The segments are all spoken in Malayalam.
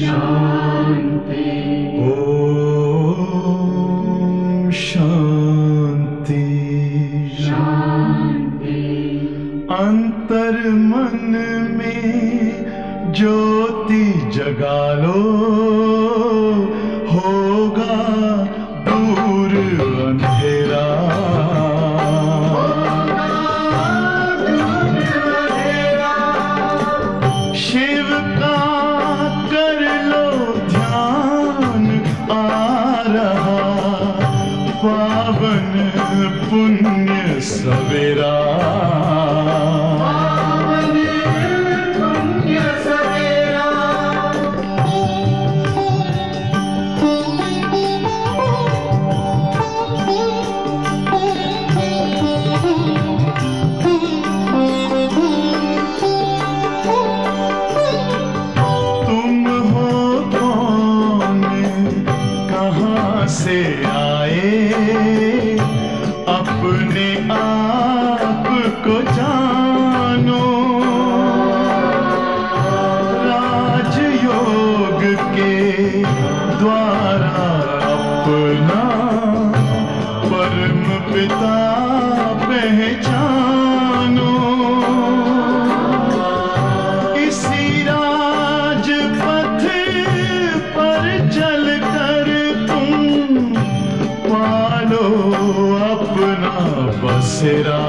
शांति। ओम शांति शांति। अंतर मन में ज्योति जगा लो, होगा दूर अंधेरा। शिव का कर लो ध्यान, आ रहा पावन पुण्य सवेरा। से आए अपने आप को जानो, राजयोग के द्वारा अपना परम पिता पहचानो। इसी राजपथ पर चल पालो अपना बसेरा।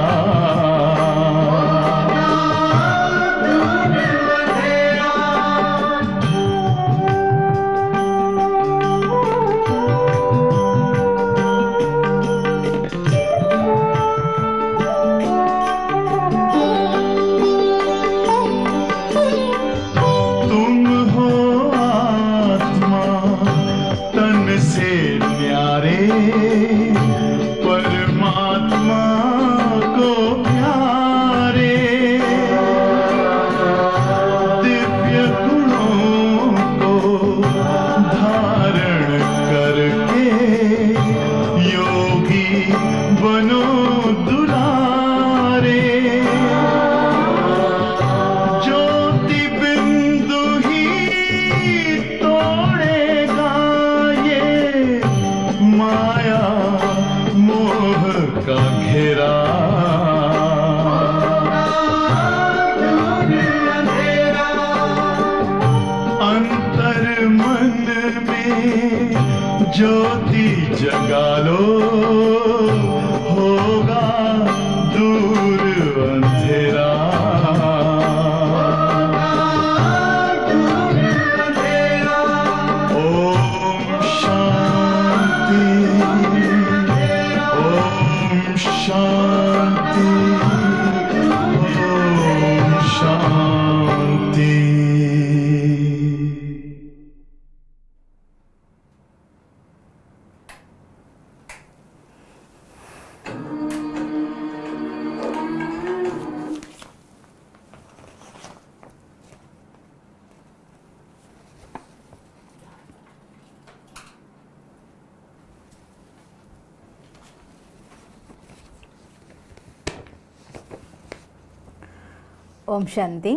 तुम हो आत्मा तन से न्यारे, परमात्मा को प्यारे। दिव्य गुणों को धारण करके योगी बनो दुलारे। ज्योति बिंदु ही तोड़ेगा ये माया मोह का घेरा। अंतर मन में ज्योति जगा लो, होगा दूर अंधेरा। ओम शांति शांति। ओम शांति। ഓം ശാന്തി.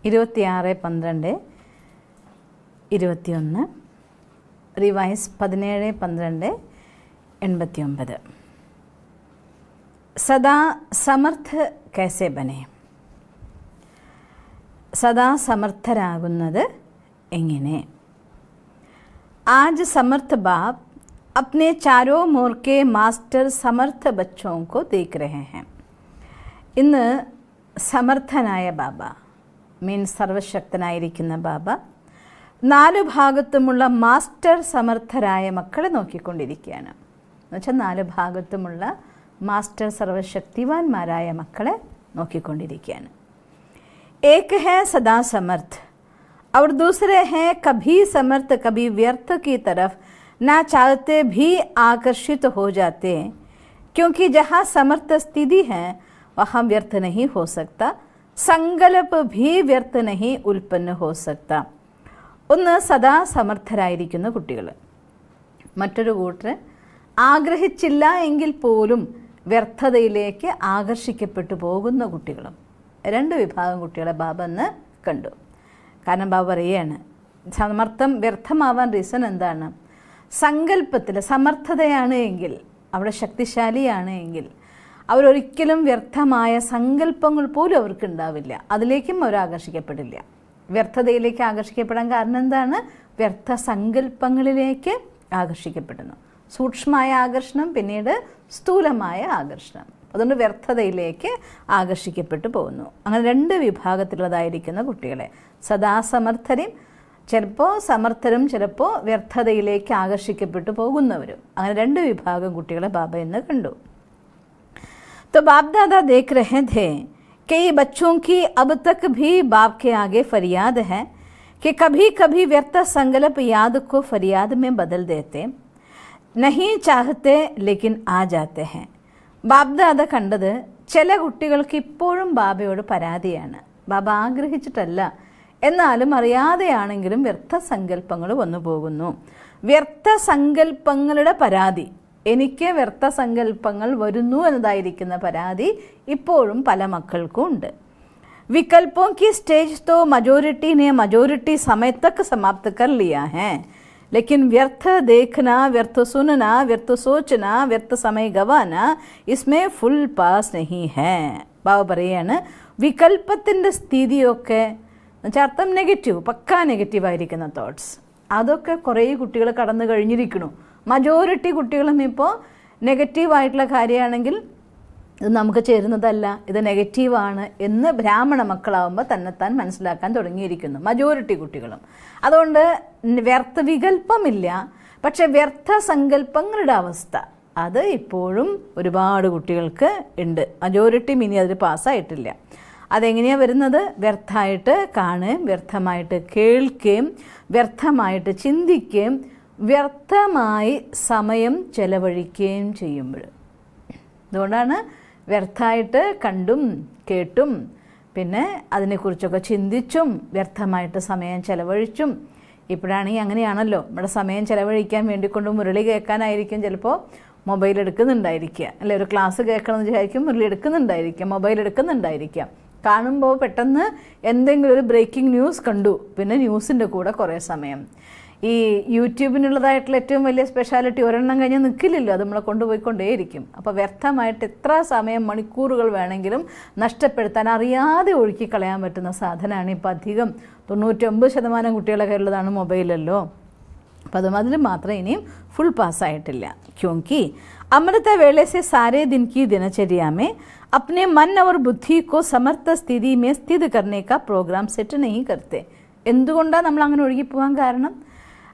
26/12/21 റിവൈസ് 17/12/89. സദാ സമർത്ഥ कैसे बने? സദാ സമർത്ഥരാകുന്നത് എങ്ങനെ? आज समर्थ बाप अपने चारों मोर के मास्टर समर्थ बच्चों को देख रहे हैं. ഇന്ന് സമർത്ഥനായ ബാബ മീൻസ് സർവശക്തനായിരിക്കുന്ന ബാബ നാലു ഭാഗത്തുമുള്ള മാസ്റ്റർ സമർത്ഥരായ മക്കളെ നോക്കിക്കൊണ്ടിരിക്കുകയാണ്. എന്നുവെച്ചാൽ നാലു ഭാഗത്തുമുള്ള മാസ്റ്റർ സർവശക്തിവാന്മാരായ മക്കളെ നോക്കിക്കൊണ്ടിരിക്കുകയാണ്. एक है सदा समर्थ और दूसरे हैं कभी समर्थ कभी व्यर्थ की तरफ ना चाहते भी आकर्षित हो जाते हैं, क्योंकि जहाँ समर्थ स्थिति है वहाँ व्यर्थ नहीं हो सकता, संकल्प भी व्यर्थ नहीं उत्पन्न हो सकता. ഒന്ന് സദാ സമർത്ഥരായിരിക്കുന്ന കുട്ടികൾ, മറ്റൊരു കൂട്ടർ ആഗ്രഹിച്ചില്ല എങ്കിൽ പോലും വ്യർത്ഥതയിലേക്ക് ആകർഷിക്കപ്പെട്ടു പോകുന്ന കുട്ടികളും. രണ്ട് വിഭാഗം കുട്ടികളെ ബാബ എന്ന് കണ്ടു. കാരണം ബാബ പറയുകയാണ് സമർത്ഥം വ്യർത്ഥമാവാൻ റീസൺ എന്താണ്? സങ്കല്പത്തിൽ സമർത്ഥതയാണ് എങ്കിൽ, അവിടെ ശക്തിശാലിയാണ് എങ്കിൽ അവരൊരിക്കലും വ്യർത്ഥമായ സങ്കല്പങ്ങൾ പോലും അവർക്ക് ഉണ്ടാവില്ല, അതിലേക്കും അവർ ആകർഷിക്കപ്പെടില്ല. വ്യർത്ഥതയിലേക്ക് ആകർഷിക്കപ്പെടാൻ കാരണം എന്താണ്? വ്യർത്ഥ സങ്കല്പങ്ങളിലേക്ക് ആകർഷിക്കപ്പെടുന്നു. സൂക്ഷ്മമായ ആകർഷണം, പിന്നീട് സ്ഥൂലമായ ആകർഷണം. അതുകൊണ്ട് വ്യർത്ഥതയിലേക്ക് ആകർഷിക്കപ്പെട്ടു പോകുന്നു. അങ്ങനെ 2 വിഭാഗത്തിലുള്ളതായിരിക്കുന്ന കുട്ടികളെ, സദാ സമർത്ഥരും, ചിലപ്പോൾ സമർത്ഥരും, ചിലപ്പോൾ വ്യർത്ഥതയിലേക്ക് ആകർഷിക്കപ്പെട്ടു പോകുന്നവരും, അങ്ങനെ 2 വിഭാഗം കുട്ടികളെ ബാബ ഇന്ന് കണ്ടു. तो बाप दादा देख रहे थे कई बच्चों की अब तक भी बाप के आगे फरियाद है कि कभी कभी व्यर्थ संकल्प याद को फरियाद में बदल देते, नहीं चाहते लेकिन आ जाते हैं. ബാബ് ദാദ കണ്ടത് ചില കുട്ടികൾക്ക് ഇപ്പോഴും ബാബയോട് പരാതിയാണ്. ബാബ ആഗ്രഹിച്ചിട്ടല്ല, എന്നാലും അറിയാതെയാണെങ്കിലും വ്യർത്ഥ സങ്കല്പങ്ങൾ വന്നു പോകുന്നു. വ്യർത്ഥ സങ്കല്പങ്ങളുടെ പരാതി, എനിക്ക് വ്യർത്ഥ സങ്കല്പങ്ങൾ വരുന്നു എന്നതായിരിക്കുന്ന പരാതി ഇപ്പോഴും പല മക്കൾക്കും ഉണ്ട്. विकल्पों की स्टेज तो majority ने majority समय तक समाप्त कर लिया है, लेकिन व्यर्थ देखना, व्यर्थ सुनना, व्यर्थ सोचना, व्यर्थ समय गवाना इसमें ഫുൾ പാസ് नहीं है. ബാബ പറയാണ് വികല്പത്തിൻ്റെ സ്ഥിതിയൊക്കെ എന്നുവെച്ചാൽ അർത്ഥം നെഗറ്റീവ്, പക്കാ നെഗറ്റീവായിരിക്കുന്ന തോട്ട്സ്, അതൊക്കെ കുറേ കുട്ടികൾ കടന്നു കഴിഞ്ഞിരിക്കണു. മജോറിറ്റി കുട്ടികളും ഇപ്പോൾ നെഗറ്റീവായിട്ടുള്ള കാര്യമാണെങ്കിൽ ഇത് നമുക്ക് ചേരുന്നതല്ല, ഇത് നെഗറ്റീവാണ് എന്ന് ബ്രാഹ്മണ മക്കളാവുമ്പോൾ തന്നെത്താൻ മനസ്സിലാക്കാൻ തുടങ്ങിയിരിക്കുന്നു മജോറിറ്റി കുട്ടികളും. അതുകൊണ്ട് വ്യർത്ഥ വികല്പമില്ല, പക്ഷെ വ്യർത്ഥ സങ്കല്പങ്ങളുടെ അവസ്ഥ അത് ഇപ്പോഴും ഒരുപാട് കുട്ടികൾക്ക് ഉണ്ട്. മജോറിറ്റി ഇനി അതിൽ പാസ്സായിട്ടില്ല. അതെങ്ങനെയാണ് വരുന്നത്? വ്യർത്ഥമായിട്ട് കാണുകയും വ്യർത്ഥമായിട്ട് കേൾക്കുകയും വ്യർത്ഥമായിട്ട് ചിന്തിക്കുകയും വ്യർത്ഥമായി സമയം ചെലവഴിക്കുകയും ചെയ്യുമ്പോൾ. അതുകൊണ്ടാണ് വ്യർത്ഥമായിട്ട് കണ്ടും കേട്ടും പിന്നെ അതിനെക്കുറിച്ചൊക്കെ ചിന്തിച്ചും വ്യർത്ഥമായിട്ട് സമയം ചെലവഴിച്ചും. ഇപ്പോഴാണെങ്കിൽ അങ്ങനെയാണല്ലോ, നമ്മുടെ സമയം ചെലവഴിക്കാൻ വേണ്ടിക്കൊണ്ട് മുരളി കേൾക്കാനായിരിക്കും ചിലപ്പോൾ മൊബൈൽ എടുക്കുന്നുണ്ടായിരിക്കുക, അല്ലെ ഒരു ക്ലാസ് കേൾക്കണമെന്ന് വിചാരിക്കും മുരളി എടുക്കുന്നുണ്ടായിരിക്കാം, മൊബൈൽ എടുക്കുന്നുണ്ടായിരിക്കാം. കാണുമ്പോൾ പെട്ടെന്ന് എന്തെങ്കിലും ഒരു ബ്രേക്കിംഗ് ന്യൂസ് കണ്ടു, പിന്നെ ന്യൂസിൻ്റെ കൂടെ കുറേ സമയം. ഈ യൂട്യൂബിനുള്ളതായിട്ടുള്ള ഏറ്റവും വലിയ സ്പെഷ്യാലിറ്റി ഒരെണ്ണം കഴിഞ്ഞാൽ നിൽക്കില്ലല്ലോ, അത് നമ്മളെ കൊണ്ടുപോയിക്കൊണ്ടേയിരിക്കും. അപ്പോൾ വ്യർത്ഥമായിട്ട് എത്ര സമയം മണിക്കൂറുകൾ വേണമെങ്കിലും നഷ്ടപ്പെടുത്താൻ അറിയാതെ ഒഴുക്കി കളയാൻ പറ്റുന്ന സാധനമാണ് ഇപ്പോൾ അധികം 99% കുട്ടികളുടെ കയ്യിലുള്ളതാണ് മൊബൈലല്ലോ. അപ്പോൾ അതുമാതിരി മാത്രം ഇനിയും ഫുൾ പാസ്സായിട്ടില്ല. ക്യോങ്കി अमृत वेले से सारे दिन की दिनचर्या में अपने मन और बुद्धि को समर्थ स्थिति में स्थित करने का प्रोग्राम सेट नहीं करते. എന്തുകൊണ്ടാണ് നമ്മൾ അങ്ങനെ ഒഴുകിപ്പോകാൻ കാരണം?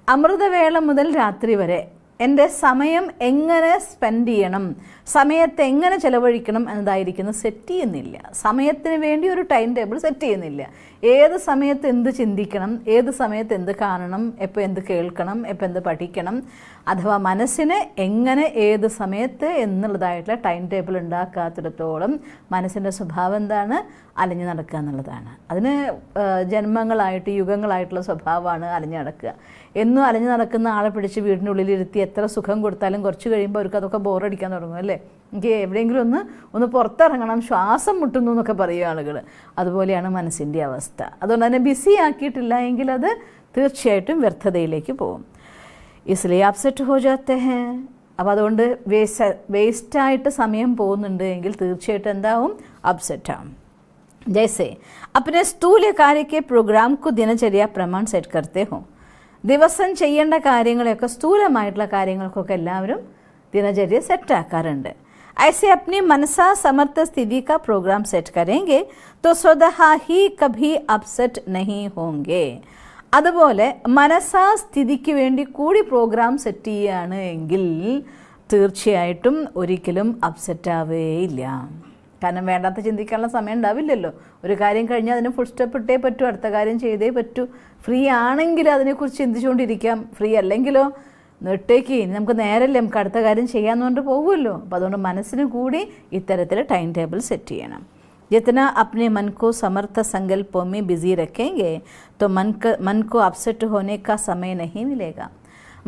അമൃതവേള മുതൽ രാത്രി വരെ എൻ്റെ സമയം എങ്ങനെ സ്പെൻഡ് ചെയ്യണം, സമയത്തെ എങ്ങനെ ചിലവഴിക്കണം എന്നതായിരിക്കുന്നത് സെറ്റ് ചെയ്യുന്നില്ല. സമയത്തിന് വേണ്ടി ഒരു ടൈം ടേബിൾ സെറ്റ് ചെയ്യുന്നില്ല. ഏത് സമയത്ത് എന്ത് ചിന്തിക്കണം, ഏത് സമയത്ത് എന്ത് കാണണം, എപ്പോൾ എന്ത് കേൾക്കണം, എപ്പോൾ എന്ത് പഠിക്കണം, അഥവാ മനസ്സിന് എങ്ങനെ ഏത് സമയത്ത് എന്നുള്ളതായിട്ടുള്ള ടൈം ടേബിൾ ഉണ്ടാക്കാത്തിടത്തോളം മനസ്സിൻ്റെ സ്വഭാവം എന്താണ്? അലഞ്ഞു നടക്കുക എന്നുള്ളതാണ്. അതിന് ജന്മങ്ങളായിട്ട് യുഗങ്ങളായിട്ടുള്ള സ്വഭാവമാണ് അലഞ്ഞു നടക്കുക. എന്നും അലഞ്ഞു നടക്കുന്ന ആളെ പിടിച്ച് വീടിനുള്ളിലിരുത്തി എത്ര സുഖം കൊടുത്താലും കുറച്ച് കഴിയുമ്പോൾ അവർക്ക് അതൊക്കെ ബോറടിക്കാൻ തുടങ്ങും, അല്ലേ? എനിക്ക് എവിടെയെങ്കിലും ഒന്ന് പുറത്തിറങ്ങണം, ശ്വാസം മുട്ടുന്നു എന്നൊക്കെ പറയും ആളുകൾ. അതുപോലെയാണ് മനസ്സിൻ്റെ അവസ്ഥ. അതുകൊണ്ട് തന്നെ ബിസി ആക്കിയിട്ടില്ല എങ്കിൽ അത് തീർച്ചയായിട്ടും വ്യർത്ഥതയിലേക്ക് പോകും. इसलिए അപ്സെറ്റ് ഹോ ജാത്തെ ഹേ. അപ്പോൾ അതുകൊണ്ട് വേസ്റ്റായിട്ട് സമയം പോകുന്നുണ്ട് എങ്കിൽ തീർച്ചയായിട്ടും എന്താവും? അപ്സെറ്റാവും. जैसे अपने स्थूल कार्य के प्रोग्राम को दिनचर्या प्रमाण सेट करते हो. ദിവസം ചെയ്യേണ്ട കാര്യങ്ങളെയൊക്കെ സ്ഥൂലമായിട്ടുള്ള കാര്യങ്ങൾക്കൊക്കെ എല്ലാവരും ദിനചര്യ സെറ്റാക്കാറുണ്ട്. ऐसे अपनी मनसा समर्थ स्थिति का प्रोग्राम सेट करेंगे तो स्वतः ही कभी अपसेट नहीं होंगे. അതുപോലെ മനസാ സ്ഥിതിക്ക് വേണ്ടി കൂടി പ്രോഗ്രാം സെറ്റ് ചെയ്യുകയാണ് എങ്കിൽ തീർച്ചയായിട്ടും ഒരിക്കലും അപ്സെറ്റ് ആവുകയില്ല. കാരണം വേണ്ടാത്ത ചിന്തിക്കാനുള്ള സമയം ഉണ്ടാവില്ലല്ലോ. ഒരു കാര്യം കഴിഞ്ഞാൽ അതിന് ഫുൾ സ്റ്റെപ്പ് ഇട്ടേ പറ്റൂ, അടുത്ത കാര്യം ചെയ്തേ പറ്റൂ. ഫ്രീ ആണെങ്കിൽ അതിനെക്കുറിച്ച് ചിന്തിച്ചുകൊണ്ടിരിക്കാം, ഫ്രീ അല്ലെങ്കിലോ നെട്ടേക്ക് നമുക്ക് നേരല്ലേ, നമുക്ക് അടുത്ത കാര്യം ചെയ്യാമെന്ന് പറഞ്ഞിട്ട് പോകുമല്ലോ. അപ്പോൾ അതുകൊണ്ട് മനസ്സിന് കൂടി ഇത്തരത്തിൽ ടൈം ടേബിൾ സെറ്റ് ചെയ്യണം. जितना अपने मन को समर्थ संकल्पों में बिजी रखेंगे तो मन को अपसेट होने का समय नहीं मिलेगा.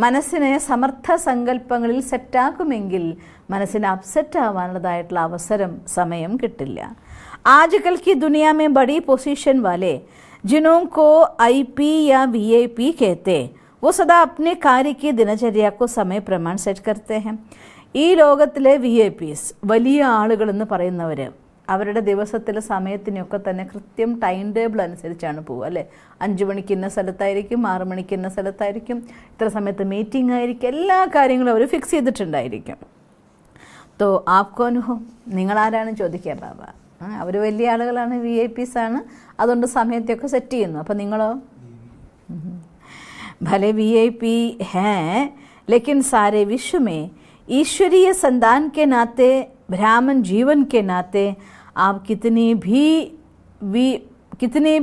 മനസ്സിനെ സമർത്ഥ സങ്കല്പങ്ങളിൽ സെറ്റാക്കുമെങ്കിൽ മനസ്സിന് അപ്സെറ്റ് ആവാനുള്ളതായിട്ടുള്ള അവസരം സമയം കിട്ടില്ല. ആജ്കൽ की दुनिया में बड़ी पोजीशन वाले जिन्हों को IP या VIP कहते, वो सदा अपने कार्य की दिनചര്യ को समय प्रमाण സെറ്റ് करते हैं. ഈ ലോകത്തിലെ VIPs, വലിയ ആളുകളെന്ന് പറയുന്നവർ അവരുടെ ദിവസത്തിലെ സമയത്തിനൊക്കെ തന്നെ കൃത്യം ടൈം ടേബിൾ അനുസരിച്ചാണ് പോവുക അല്ലേ. 5 മണിക്ക് ഇന്ന സ്ഥലത്തായിരിക്കും, 6 മണിക്ക് ഇന്ന സ്ഥലത്തായിരിക്കും, ഇത്ര സമയത്ത് മീറ്റിംഗ് ആയിരിക്കും, എല്ലാ കാര്യങ്ങളും അവർ ഫിക്സ് ചെയ്തിട്ടുണ്ടായിരിക്കും. തോ ആപ് കോൻ ഹോ, നിങ്ങളാരാണ് ചോദിക്കുക ബാബ. അവർ വലിയ ആളുകളാണ്, VIPs ആണ്, അതുകൊണ്ട് സമയത്തൊക്കെ സെറ്റ് ചെയ്യുന്നു. അപ്പം നിങ്ങളോ? भले VIP हैं, लेकिन सारे विश्व में ईश्वरीय संतान के नाते, ब्राह्मण जीवन के नाते आप कितने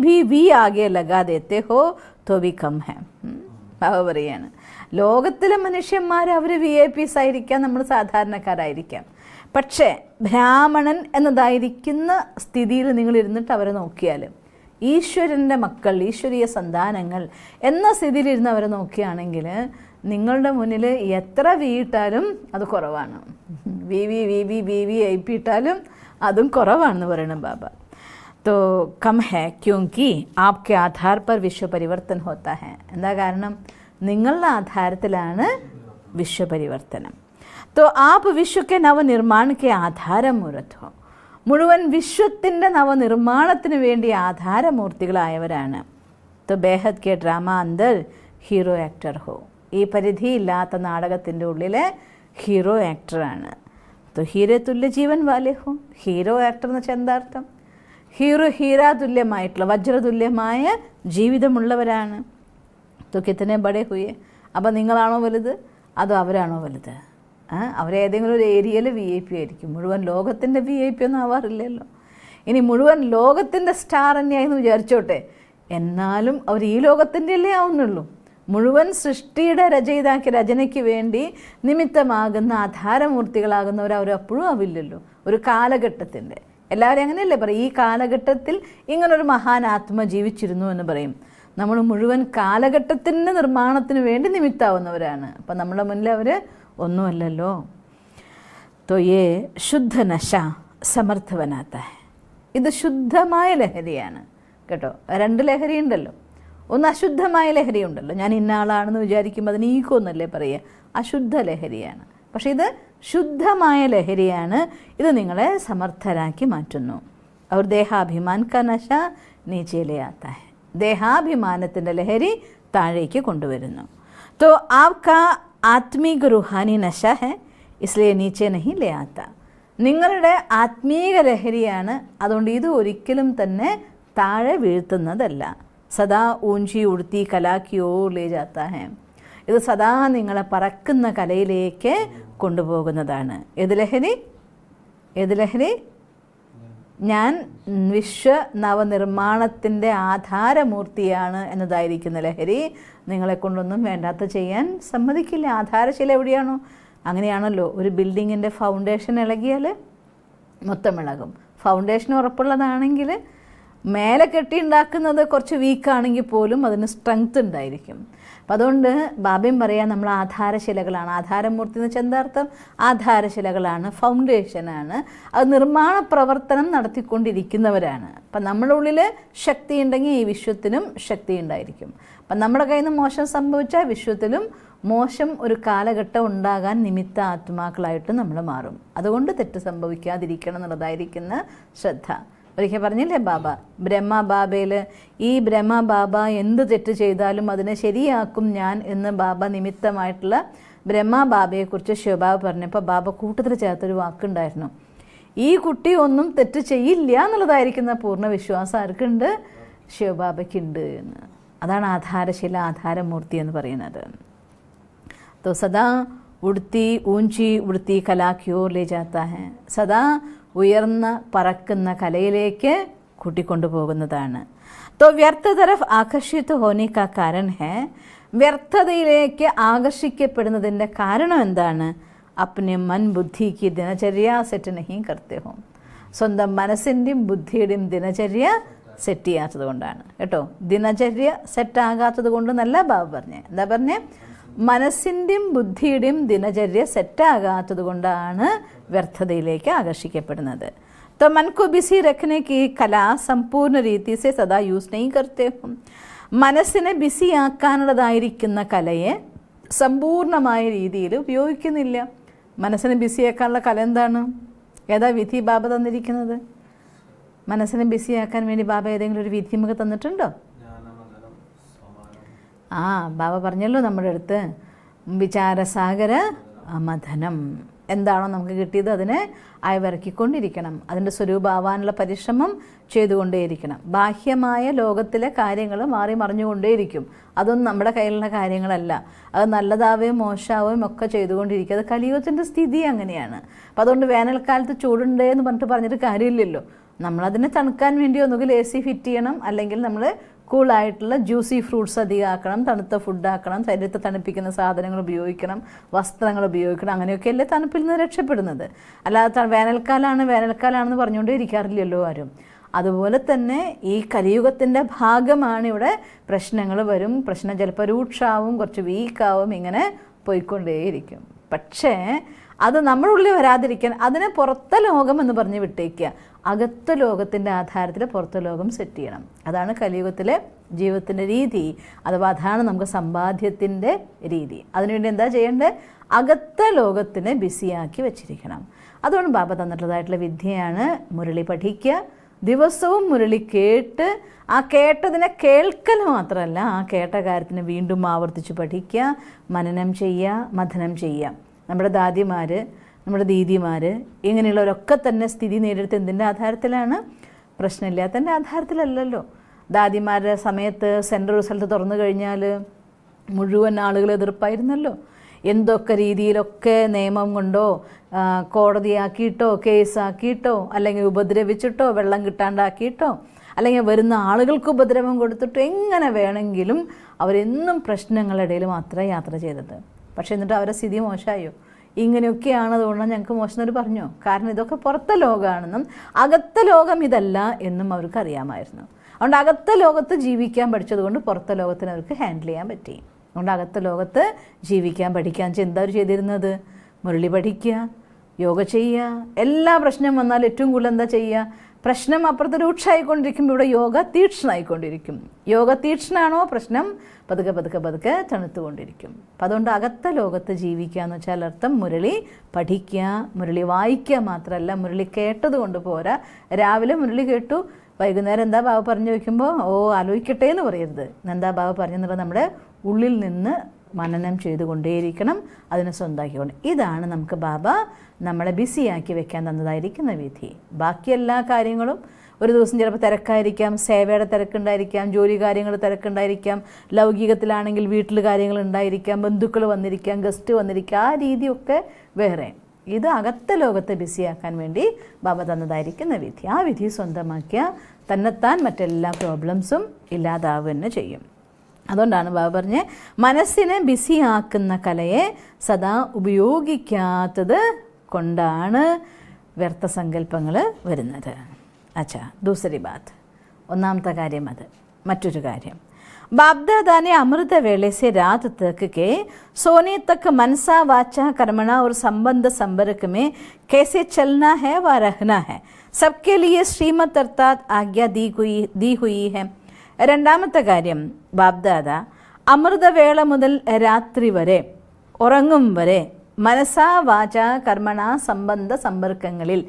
भी वी आगे लगा देते हो तो भी कम है. ബാബ പറയാണ്, ലോകത്തിലെ മനുഷ്യന്മാർ അവർ VIPs ആയിരിക്കാം, നമ്മൾ സാധാരണക്കാരായിരിക്കാം. പക്ഷേ ബ്രാഹ്മണൻ എന്നതായിരിക്കുന്ന സ്ഥിതിയിൽ നിങ്ങൾ ഇരുന്നിട്ട് അവരെ നോക്കിയാൽ, ഈശ്വരൻ്റെ മക്കൾ, ഈശ്വരീയ സന്താനങ്ങൾ എന്ന സ്ഥിതിയിലിരുന്ന് അവരെ നോക്കുകയാണെങ്കിൽ നിങ്ങളുടെ മുന്നിൽ എത്ര വീട്ടാലും അത് കുറവാണ്. VIP ഇട്ടാലും അതും കുറവാണെന്ന് പറയണം ബാബ. तो कम है क्योंकि आपके आधार पर विश्व परिवर्तन होता है. എന്താ കാരണം? നിങ്ങളുടെ ആധാരത്തിലാണ് വിശ്വപരിവർത്തനം. तो आप विश्व के नवनिर्माण के आधारमूर्त हो. മുഴുവൻ വിശ്വത്തിൻ്റെ നവനിർമ്മാണത്തിന് വേണ്ടി ആധാരമൂർത്തികളായവരാണ്. तो बेहद के ड्रामा अंदर ഹീറോ ആക്ടർ ഹോ. ഈ പരിധിയില്ലാത്ത നാടകത്തിൻ്റെ ഉള്ളിലെ ഹീറോ ആക്ടറാണ്. तो ഹീരെ തുല്യ ജീവൻ വാലേ ഹോ. ഹീറോ ആക്ടർ എന്ന് വെച്ചാൽ എന്താ അർത്ഥം? ഹീറ തുല്യമായിട്ടുള്ള, വജ്രതുല്യമായ ജീവിതമുള്ളവരാണ്. तो कितने बड़े हुए. അപ്പം നിങ്ങളാണോ വലുത് അതോ അവരാണോ വലുത്? അവരേതെങ്കിലും ഒരു ഏരിയയിൽ VIP ആയിരിക്കും. മുഴുവൻ ലോകത്തിൻ്റെ VIP ഒന്നും ആവാറില്ലല്ലോ. ഇനി മുഴുവൻ ലോകത്തിൻ്റെ സ്റ്റാർ തന്നെയായെന്ന് വിചാരിച്ചോട്ടെ, എന്നാലും അവർ ഈ ലോകത്തിൻ്റെ അല്ലേ ആവുന്നുള്ളൂ. മുഴുവൻ സൃഷ്ടിയുടെ രചനയ്ക്ക് വേണ്ടി നിമിത്തമാകുന്ന ആധാരമൂർത്തികളാകുന്നവർ അവരപ്പോഴും ആവില്ലല്ലോ. ഒരു കാലഘട്ടത്തിൻ്റെ, എല്ലാവരും അങ്ങനെയല്ലേ പറയും, ഈ കാലഘട്ടത്തിൽ ഇങ്ങനൊരു മഹാനാത്മ ജീവിച്ചിരുന്നു എന്ന് പറയും. നമ്മൾ മുഴുവൻ കാലഘട്ടത്തിൻ്റെ നിർമ്മാണത്തിന് വേണ്ടി നിമിത്താവുന്നവരാണ്. അപ്പം നമ്മുടെ മുന്നിൽ അവർ ഒന്നുമല്ലല്ലോ. तो ये शुद्ध नशा समर्थ बनाता है. ഇത് ശുദ്ധമായ ലഹരിയാണ് കേട്ടോ. 2 ലഹരി ഉണ്ടല്ലോ. ഒന്ന് അശുദ്ധമായ ലഹരി ഉണ്ടല്ലോ. ഞാൻ ഇന്ന ആളാണെന്ന് വിചാരിക്കുമ്പോൾ അതിന് ഈഗോ എന്നല്ലേ പറയുക, അശുദ്ധ ലഹരിയാണ്. പക്ഷേ ഇത് ശുദ്ധമായ ലഹരിയാണ്. ഇത് നിങ്ങളെ സമർത്ഥരാക്കി മാറ്റുന്നു. और देहाभिमान का नशा नीचे ले आता है. ദേഹാഭിമാനത്തിൻ്റെ ലഹരി താഴേക്ക് കൊണ്ടുവരുന്നു. तो आपका ആത്മീക റുഹാനി നശ ഹെ, ഇസ്ലിയെ നീച്ചെ നഹി ലേ ആത്ത. നിങ്ങളുടെ ആത്മീക ലഹരിയാണ്, അതുകൊണ്ട് ഇത് ഒരിക്കലും തന്നെ താഴെ വീഴ്ത്തുന്നതല്ല. സദാ ഊഞ്ചി ഉടുത്തി കലാക്കിയോ ലേ ജാത്ത ഹെ. ഇത് സദാ നിങ്ങളെ പറക്കുന്ന കലയിലേക്ക് കൊണ്ടുപോകുന്നതാണ്. ഏത് ലഹരി? ഞാൻ വിശ്വ നവനിർമ്മാണത്തിൻ്റെ ആധാരമൂർത്തിയാണ് എന്നതായിരിക്കുന്ന ലഹരി നിങ്ങളെ കൊണ്ടൊന്നും വേണ്ടാത്ത ചെയ്യാൻ സമ്മതിക്കില്ല. ആധാരശില എവിടെയാണോ അങ്ങനെയാണല്ലോ. ഒരു ബിൽഡിങ്ങിൻ്റെ ഫൗണ്ടേഷൻ ഇളകിയാൽ മൊത്തം ഇളകും. ഫൗണ്ടേഷൻ ഉറപ്പുള്ളതാണെങ്കിൽ മേലെ കെട്ടിയുണ്ടാക്കുന്നത് കുറച്ച് വീക്കാണെങ്കിൽ പോലും അതിന് സ്ട്രെങ്ത് ഉണ്ടായിരിക്കും. അപ്പം അതുകൊണ്ട് ബാബയും പറയാം, നമ്മൾ ആധാരശിലകളാണ്. ആധാരമൂർത്തി എന്ന് വെച്ചാൽ എന്താർത്ഥം? ആധാരശിലകളാണ്, ഫൗണ്ടേഷനാണ്. അത് നിർമ്മാണ പ്രവർത്തനം നടത്തിക്കൊണ്ടിരിക്കുന്നവരാണ്. അപ്പം നമ്മുടെ ഉള്ളിൽ ശക്തി ഉണ്ടെങ്കിൽ ഈ വിശ്വത്തിനും ശക്തി ഉണ്ടായിരിക്കും. അപ്പം നമ്മുടെ കയ്യിൽ നിന്ന് മോശം സംഭവിച്ചാൽ വിശ്വത്തിലും മോശം ഒരു കാലഘട്ടം ഉണ്ടാകാൻ നിമിത്ത ആത്മാക്കളായിട്ട് നമ്മൾ മാറും. അതുകൊണ്ട് തെറ്റ് സംഭവിക്കാതിരിക്കണം എന്നുള്ളതായിരിക്കുന്ന ശ്രദ്ധ. ഒരിക്കൽ പറഞ്ഞില്ലേ ബാബ, ബ്രഹ്മബാബയിൽ ഈ ബ്രഹ്മബാബ എന്ത് തെറ്റ് ചെയ്താലും അതിനെ ശരിയാക്കും ഞാൻ എന്ന് ബാബ നിമിത്തമായിട്ടുള്ള ബ്രഹ്മബാബയെക്കുറിച്ച് ശിവബാബ പറഞ്ഞപ്പോൾ ബാബ കൂട്ടത്തിൽ ചേർത്തൊരു വാക്കുണ്ടായിരുന്നു. ഈ കുട്ടി ഒന്നും തെറ്റ് ചെയ്യില്ല എന്നുള്ളതായിരിക്കുന്ന പൂർണ്ണ വിശ്വാസം ആർക്കുണ്ട്? ശിവബാബയ്ക്കുണ്ട് എന്ന്. അതാണ് ആധാരശില, ആധാരമൂർത്തി എന്ന് പറയുന്നത്. तो सदा ऊंची उड़ती कला की ओर ले जाता है. സദാ ഉയർന്ന പറക്കുന്ന കലയിലേക്ക് കൂട്ടിക്കൊണ്ടുപോകുന്നതാണ്. तो व्यर्थ तरफ आकर्षित होने का कारण है. വ്യർത്ഥതയിലേക്ക് ആകർഷിക്കപ്പെടുന്നതിൻ്റെ കാരണം എന്താണ്? अपने मन बुद्धि की दिनचर्या सेट नहीं करते हो. സ്വന്തം മനസ്സിൻ്റെയും ബുദ്ധിയുടെയും ദിനചര്യ സെറ്റ് ചെയ്യാത്തത് കൊണ്ടാണ് കേട്ടോ. ദിനചര്യ സെറ്റാകാത്തത് കൊണ്ട് നല്ല ബാബ പറഞ്ഞേ. എന്താ പറഞ്ഞേ? മനസ്സിൻ്റെയും ബുദ്ധിയുടെയും ദിനചര്യ സെറ്റാകാത്തത് കൊണ്ടാണ് വ്യർത്ഥതയിലേക്ക് ആകർഷിക്കപ്പെടുന്നത്. तो मन को बिसी रखने की कला संपूर्ण रीति से सदा യൂസ് नहीं करते हो. മനസ്സിനെ ബിസിയാക്കാനുള്ളതായിരിക്കുന്ന കലയെ സമ്പൂർണമായ രീതിയിൽ ഉപയോഗിക്കുന്നില്ല. മനസ്സിനെ ബിസിയാക്കാനുള്ള കല എന്താണ്? ഏതാ വിധി ബാബ തന്നിരിക്കുന്നത്? മനസ്സിനെ ബിസിയാക്കാൻ വേണ്ടി ബാബ ഏതെങ്കിലും ഒരു വിധി നമുക്ക് തന്നിട്ടുണ്ടോ? ബാബ പറഞ്ഞല്ലോ നമ്മുടെ അടുത്ത്, വിചാരസാഗര അമഥനം. എന്താണോ നമുക്ക് കിട്ടിയത് അതിനെ അയവിറക്കിക്കൊണ്ടിരിക്കണം. അതിൻ്റെ സ്വരൂപമാവാനുള്ള പരിശ്രമം ചെയ്തുകൊണ്ടേയിരിക്കണം. ബാഹ്യമായ ലോകത്തിലെ കാര്യങ്ങൾ മാറി മറിഞ്ഞുകൊണ്ടേയിരിക്കും. അതൊന്നും നമ്മുടെ കയ്യിലുള്ള കാര്യങ്ങളല്ല. അത് നല്ലതാവുകയും മോശമാവുകയും ഒക്കെ ചെയ്തുകൊണ്ടിരിക്കുക. അത് കലിയുഗത്തിൻ്റെ സ്ഥിതി അങ്ങനെയാണ്. അപ്പം അതുകൊണ്ട് വേനൽക്കാലത്ത് ചൂടുണ്ട് എന്ന് പറഞ്ഞിട്ട് കാര്യമില്ലല്ലോ. നമ്മളതിനെ തണുക്കാൻ വേണ്ടി ഒന്നുകിൽ AC ഫിറ്റ് ചെയ്യണം, അല്ലെങ്കിൽ നമ്മൾ കൂളായിട്ടുള്ള ജ്യൂസി ഫ്രൂട്ട്സ് അധികം ആക്കണം, തണുത്ത ഫുഡാക്കണം, ശരീരത്തെ തണുപ്പിക്കുന്ന സാധനങ്ങൾ ഉപയോഗിക്കണം, വസ്ത്രങ്ങൾ ഉപയോഗിക്കണം. അങ്ങനെയൊക്കെയല്ലേ തണുപ്പിൽ നിന്ന് രക്ഷപ്പെടുന്നത്. അല്ലാതെ വേനൽക്കാലമാണെന്ന് പറഞ്ഞുകൊണ്ടേ ഇരിക്കാറില്ലല്ലോ ആരും. അതുപോലെ തന്നെ ഈ കലിയുഗത്തിൻ്റെ ഭാഗമാണ്. ഇവിടെ പ്രശ്നങ്ങൾ വരും, പ്രശ്നം ചിലപ്പോൾ രൂക്ഷാവും, കുറച്ച് വീക്കാവും, ഇങ്ങനെ പോയിക്കൊണ്ടേയിരിക്കും. പക്ഷേ അത് നമ്മുടെ ഉള്ളിൽ വരാതിരിക്കാൻ അതിനെ പുറത്തെ ലോകം എന്ന് പറഞ്ഞ് വിട്ടേക്കുക. അകത്ത ലോകത്തിൻ്റെ ആധാരത്തിൽ പുറത്തെ ലോകം സെറ്റ് ചെയ്യണം. അതാണ് കലിയുഗത്തിലെ ജീവിതത്തിൻ്റെ രീതി. അഥവാ അതാണ് നമുക്ക് സമ്പാദ്യത്തിൻ്റെ രീതി. അതിനുവേണ്ടി എന്താ ചെയ്യേണ്ടത്? അകത്ത ലോകത്തിനെ ബിസിയാക്കി വെച്ചിരിക്കണം. അതുകൊണ്ട് ബാബ തന്നിട്ടുള്ളതായിട്ടുള്ള വിദ്യയാണ് മുരളി പഠിക്കുക. ദിവസവും മുരളി കേട്ട്, ആ കേട്ടതിനെ കേൾക്കൽ മാത്രമല്ല, ആ കേട്ട കാര്യത്തിന് വീണ്ടും ആവർത്തിച്ച് പഠിക്കുക, മനനം ചെയ്യുക, മഥനം ചെയ്യുക. നമ്മുടെ ദാദിമാർ, നമ്മുടെ ദീദിമാർ, ഇങ്ങനെയുള്ളവരൊക്കെ തന്നെ സ്ഥിതി നേടിയെടുത്ത് എന്തിൻ്റെ ആധാരത്തിലാണ്? പ്രശ്നമില്ലാത്തതിൻ്റെ ആധാരത്തിലല്ലല്ലോ. ദാദിമാരുടെ സമയത്ത് സെൻട്രൽ റിസൾട്ട് തുറന്നു കഴിഞ്ഞാൽ മുഴുവൻ ആളുകൾ എതിർപ്പായിരുന്നല്ലോ. എന്തൊക്കെ രീതിയിലൊക്കെ നിയമം കൊണ്ടോ കോടതിയാക്കിയിട്ടോ കേസാക്കിയിട്ടോ അല്ലെങ്കിൽ ഉപദ്രവിച്ചിട്ടോ വെള്ളം കിട്ടാണ്ടാക്കിയിട്ടോ അല്ലെങ്കിൽ വരുന്ന ആളുകൾക്ക് ഉപദ്രവം കൊടുത്തിട്ടോ എങ്ങനെ വേണമെങ്കിലും അവരെന്നും പ്രശ്നങ്ങളുടെ ഇടയിൽ മാത്രമേ യാത്ര ചെയ്തത്. പക്ഷേ എന്നിട്ട് അവരുടെ സ്ഥിതി മോശമായോ? ഇങ്ങനെയൊക്കെയാണ്, അതുകൊണ്ടാണ് ഞങ്ങൾക്ക് മോശം പറഞ്ഞോ? കാരണം ഇതൊക്കെ പുറത്തെ ലോകമാണെന്നും അകത്തെ ലോകം ഇതല്ല എന്നും അവർക്ക് അറിയാമായിരുന്നു. അതുകൊണ്ട് അകത്തെ ലോകത്ത് ജീവിക്കാൻ പഠിച്ചതുകൊണ്ട് പുറത്തെ ലോകത്തിന് അവർക്ക് ഹാൻഡിൽ ചെയ്യാൻ പറ്റി. അതുകൊണ്ട് അകത്തെ ലോകത്ത് ജീവിക്കാൻ പഠിക്കാൻ എന്താ അവർ ചെയ്തിരുന്നത്? മുരളി പഠിക്കുക, യോഗ ചെയ്യുക. എല്ലാ പ്രശ്നം വന്നാൽ ഏറ്റവും കൂടുതൽ എന്താ ചെയ്യുക? പ്രശ്നം അപ്പുറത്ത് രൂക്ഷമായിക്കൊണ്ടിരിക്കുമ്പോൾ ഇവിടെ യോഗ തീക്ഷ്ണമായിക്കൊണ്ടിരിക്കും. യോഗ തീക്ഷ്ണമാണോ പ്രശ്നം പതുക്കെ പതുക്കെ പതുക്കെ തണുത്തുകൊണ്ടിരിക്കും. അപ്പം അതുകൊണ്ട് അകത്ത ലോകത്ത് ജീവിക്കുക എന്ന് വെച്ചാൽ അർത്ഥം മുരളി പഠിക്കുക, മുരളി വായിക്കുക മാത്രമല്ല, മുരളി കേട്ടത് കൊണ്ട് പോരാ. രാവിലെ മുരളി കേട്ടു, വൈകുന്നേരം എന്താ ബാബ പറഞ്ഞു വയ്ക്കുമ്പോൾ ആലോചിക്കട്ടെ എന്ന് പറയരുത്. എന്താ ബാബ പറഞ്ഞെന്നുള്ളത് നമ്മുടെ ഉള്ളിൽ നിന്ന് മനനം ചെയ്തുകൊണ്ടേയിരിക്കണം, അതിനെ സ്വന്തമാക്കിക്കൊണ്ട്. ഇതാണ് നമുക്ക് ബാബ നമ്മളെ ബിസിയാക്കി വെക്കാൻ തന്നതായിരിക്കുന്ന വിധി. ബാക്കി എല്ലാ കാര്യങ്ങളും ഒരു ദിവസം ചിലപ്പോൾ തിരക്കായിരിക്കാം, സേവയുടെ തിരക്കുണ്ടായിരിക്കാം, ജോലി കാര്യങ്ങൾ തിരക്കുണ്ടായിരിക്കാം, ലൗകികത്തിലാണെങ്കിൽ വീട്ടിൽ കാര്യങ്ങൾ ഉണ്ടായിരിക്കാം, ബന്ധുക്കൾ വന്നിരിക്കാം, ഗസ്റ്റ് വന്നിരിക്കാം, ആ രീതിയൊക്കെ വേറെ. ഇത് അകത്ത ലോകത്തെ ബിസിയാക്കാൻ വേണ്ടി ബാബ തന്നതായിരിക്കുന്ന വിധി. ആ വിധി സ്വന്തമാക്കിയ തന്നെത്താൻ മറ്റെല്ലാ പ്രോബ്ലംസും ഇല്ലാതാവുക തന്നെ ചെയ്യും. അതുകൊണ്ടാണ് ബാബ പറഞ്ഞ് മനസ്സിനെ ബിസിയാക്കുന്ന കലയെ സദാ ഉപയോഗിക്കാത്തത് കൊണ്ടാണ് വ്യർത്ഥ സങ്കല്പങ്ങൾ വരുന്നത്. അച്ഛാ, ദൂസരി ബാത്ത്, ഒന്നാമത്തെ കാര്യം അത്. മറ്റൊരു കാര്യം, बापदादा ने अमृत वेले से रात तक के सोने तक मनसा वाचा कर्मणा और संबंध संपर्क में कैसे चलना है व रहना है, सबके लिए श्रीमत अर्थात आज्ञा दी हुई है. രണ്ടാമത്തെ കാര്യം, ബാപ്ദാദ അമൃതവേള മുതൽ രാത്രി വരെ ഉറങ്ങും വരെ മനസാ വാച കർമ്മണ സംബന്ധ സമ്പർക്കങ്ങളിൽ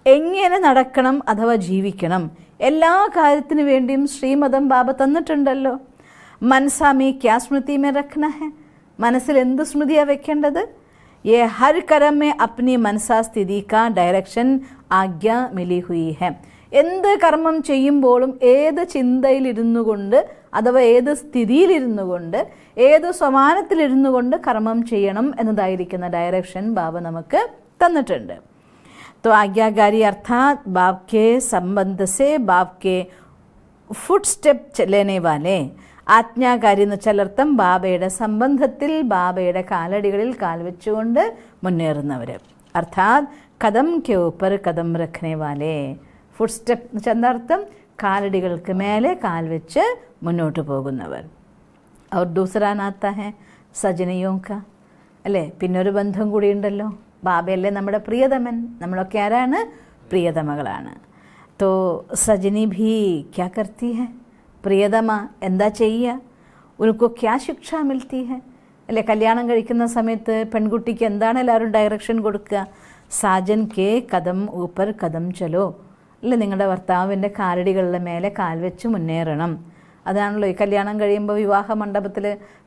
എങ്ങനെ നടക്കണം അഥവാ ജീവിക്കണം, എല്ലാ കാര്യത്തിനു വേണ്ടിയും ശ്രീമതം ബാബ തന്നിട്ടുണ്ടല്ലോ. മനസാമി ക്യാ സ്മൃതി മേ രഖ്ന ഹെ, മനസ്സിൽ എന്ത് സ്മൃതിയാണ് വെക്കേണ്ടത്? യെ ഹർ കരം മേ അപ്നി മനസാ സ്ഥിതി കാ ഡയറക്ഷൻ ആജ്ഞ മിലി ഹുയി ഹെ. എന്ത് കർമ്മം ചെയ്യുമ്പോഴും ഏത് ചിന്തയിലിരുന്നു കൊണ്ട് അഥവാ ഏത് സ്ഥിതിയിലിരുന്നു കൊണ്ട് ഏത് സ്വമാനത്തിലിരുന്നു കൊണ്ട് കർമ്മം ചെയ്യണം എന്നതായിരിക്കുന്ന ഡയറക്ഷൻ ബാബ നമുക്ക് തന്നിട്ടുണ്ട്. तो आज्ञाकारी अर्थात बाप के संबंध से बाप के फुट स्टेप लेने वाले, ആജ്ഞാകാരി എന്ന് വെച്ചാലർത്ഥം ബാബയുടെ സംബന്ധത്തിൽ ബാബയുടെ കാലടികളിൽ കാൽ വെച്ചുകൊണ്ട് മുന്നേറുന്നവർ. അർത്ഥാത് കദം കെ ഊപ്പർ കദം രഖ്നെ വാലേ. ഫുട് സ്റ്റെപ്പ് എന്ന് വെച്ചാൽ അർത്ഥം കാലടികൾക്ക് മേലെ കാൽ വെച്ച് മുന്നോട്ട് പോകുന്നവർ. അവർ ദൂസറാനാത്ത ഹെ സജനയോക്ക, അല്ലേ? പിന്നൊരു ബന്ധം കൂടിയുണ്ടല്ലോ. ബാബയല്ലേ നമ്മുടെ പ്രിയതമൻ. നമ്മളൊക്കെ ആരാണ്? പ്രിയതമകളാണ്. തോ സജനി ഭീ ക്യാ കർത്തി ഹെ, പ്രിയതമ എന്താ ചെയ്യുക? ഉनको ക്യാ ശിക്ഷ മിൽത്തി ഹെ, അല്ലെ? കല്യാണം കഴിക്കുന്ന സമയത്ത് പെൺകുട്ടിക്ക് എന്താണ് എല്ലാവരും ഡയറക്ഷൻ കൊടുക്കുക? സാജൻ കെ കദം ഊപ്പർ കദം ചലോ, അല്ലെ? നിങ്ങളുടെ ഭർത്താവിൻ്റെ കാലടികളുടെ മേലെ കാൽ വെച്ച് മുന്നേറണം. അതാണല്ലോ ഈ കല്യാണം കഴിയുമ്പോൾ വിവാഹ മണ്ഡപത്തിൽ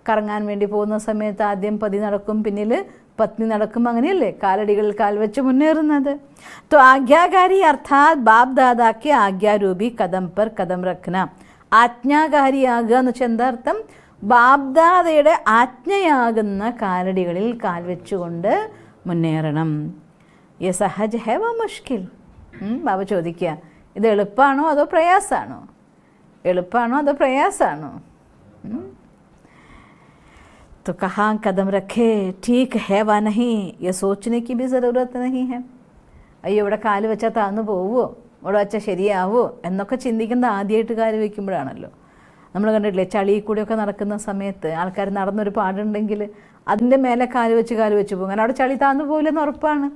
കറങ്ങാൻ വേണ്ടി പോകുന്ന സമയത്ത് ആദ്യം പതി നടക്കും, പിന്നിൽ പത്നി നടക്കും, അങ്ങനെയല്ലേ കാലടികളിൽ കാൽ വെച്ച് മുന്നേറുന്നത്. तो आज्ञाकारी अर्थात बाप दादा के आज्ञारूपी कदम पर कदम रखना. ആജ്ഞാകാരിയാകുക എന്ന് വെച്ചാൽ എന്താ അർത്ഥം? ബാബ്ദാദയുടെ ആജ്ഞയാകുന്ന കാലടികളിൽ കാൽ വെച്ചുകൊണ്ട് മുന്നേറണം. യ സഹജ് ഹെ വ മുഷ്കിൽ. ബാബ ചോദിക്കുക, ഇത് എളുപ്പമാണോ അതോ പ്രയാസമാണോ? എളുപ്പമാണോ അതോ പ്രയാസമാണോ? तो कहाँ कदम रखे, ठीक है वा नहीं, ये सोचने की भी ज़रूरत नहीं है. അയ്യോ ഇവിടെ കാല് വെച്ചാൽ താന്നു പോവുമോ, ഇവിടെ വെച്ചാൽ ശരിയാവുമോ എന്നൊക്കെ ചിന്തിക്കുന്നത് ആദ്യമായിട്ട് കാല് വയ്ക്കുമ്പോഴാണല്ലോ. നമ്മൾ കണ്ടിട്ടില്ലേ, ചളിയിൽ കൂടെയൊക്കെ നടക്കുന്ന സമയത്ത് ആൾക്കാർ നടന്നൊരു പാടുണ്ടെങ്കിൽ അതിൻ്റെ മേലെ കാല് വെച്ച് പോകും, അങ്ങനെ അവിടെ ചളി താന്നു പോകില്ലെന്ന് ഉറപ്പാണ്.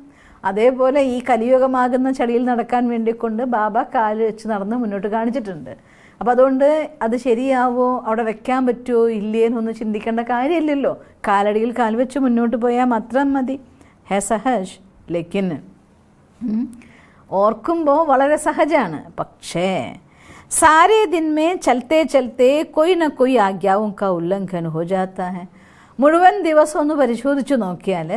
അതേപോലെ ഈ കലിയുഗമാകുന്ന ചളിയിൽ നടക്കാൻ വേണ്ടിക്കൊണ്ട് ബാബ കാല് വെച്ച് നടന്ന് മുന്നോട്ട് കാണിച്ചിട്ടുണ്ട്. അപ്പോൾ അതുകൊണ്ട് അത് ശരിയാവോ, അവിടെ വെക്കാൻ പറ്റുമോ ഇല്ലേന്നൊന്നും ചിന്തിക്കേണ്ട കാര്യമില്ലല്ലോ. കാലടിയിൽ കാൽ വെച്ച് മുന്നോട്ട് പോയാൽ മാത്രം മതി. ഹേ സഹജ് ലേക്കിൻ, ഓർക്കുമ്പോൾ വളരെ സഹജമാണ്. പക്ഷേ സാരേ ദിൻ മേ ചലത്തെ ചലത്തെ കൊയ് ന കൊയ് ആജ്ഞാവും കാ ഉല്ലംഘൻ ഹോ ജാത്താ ഹെ. മുഴുവൻ ദിവസം ഒന്ന് പരിശോധിച്ച് നോക്കിയാൽ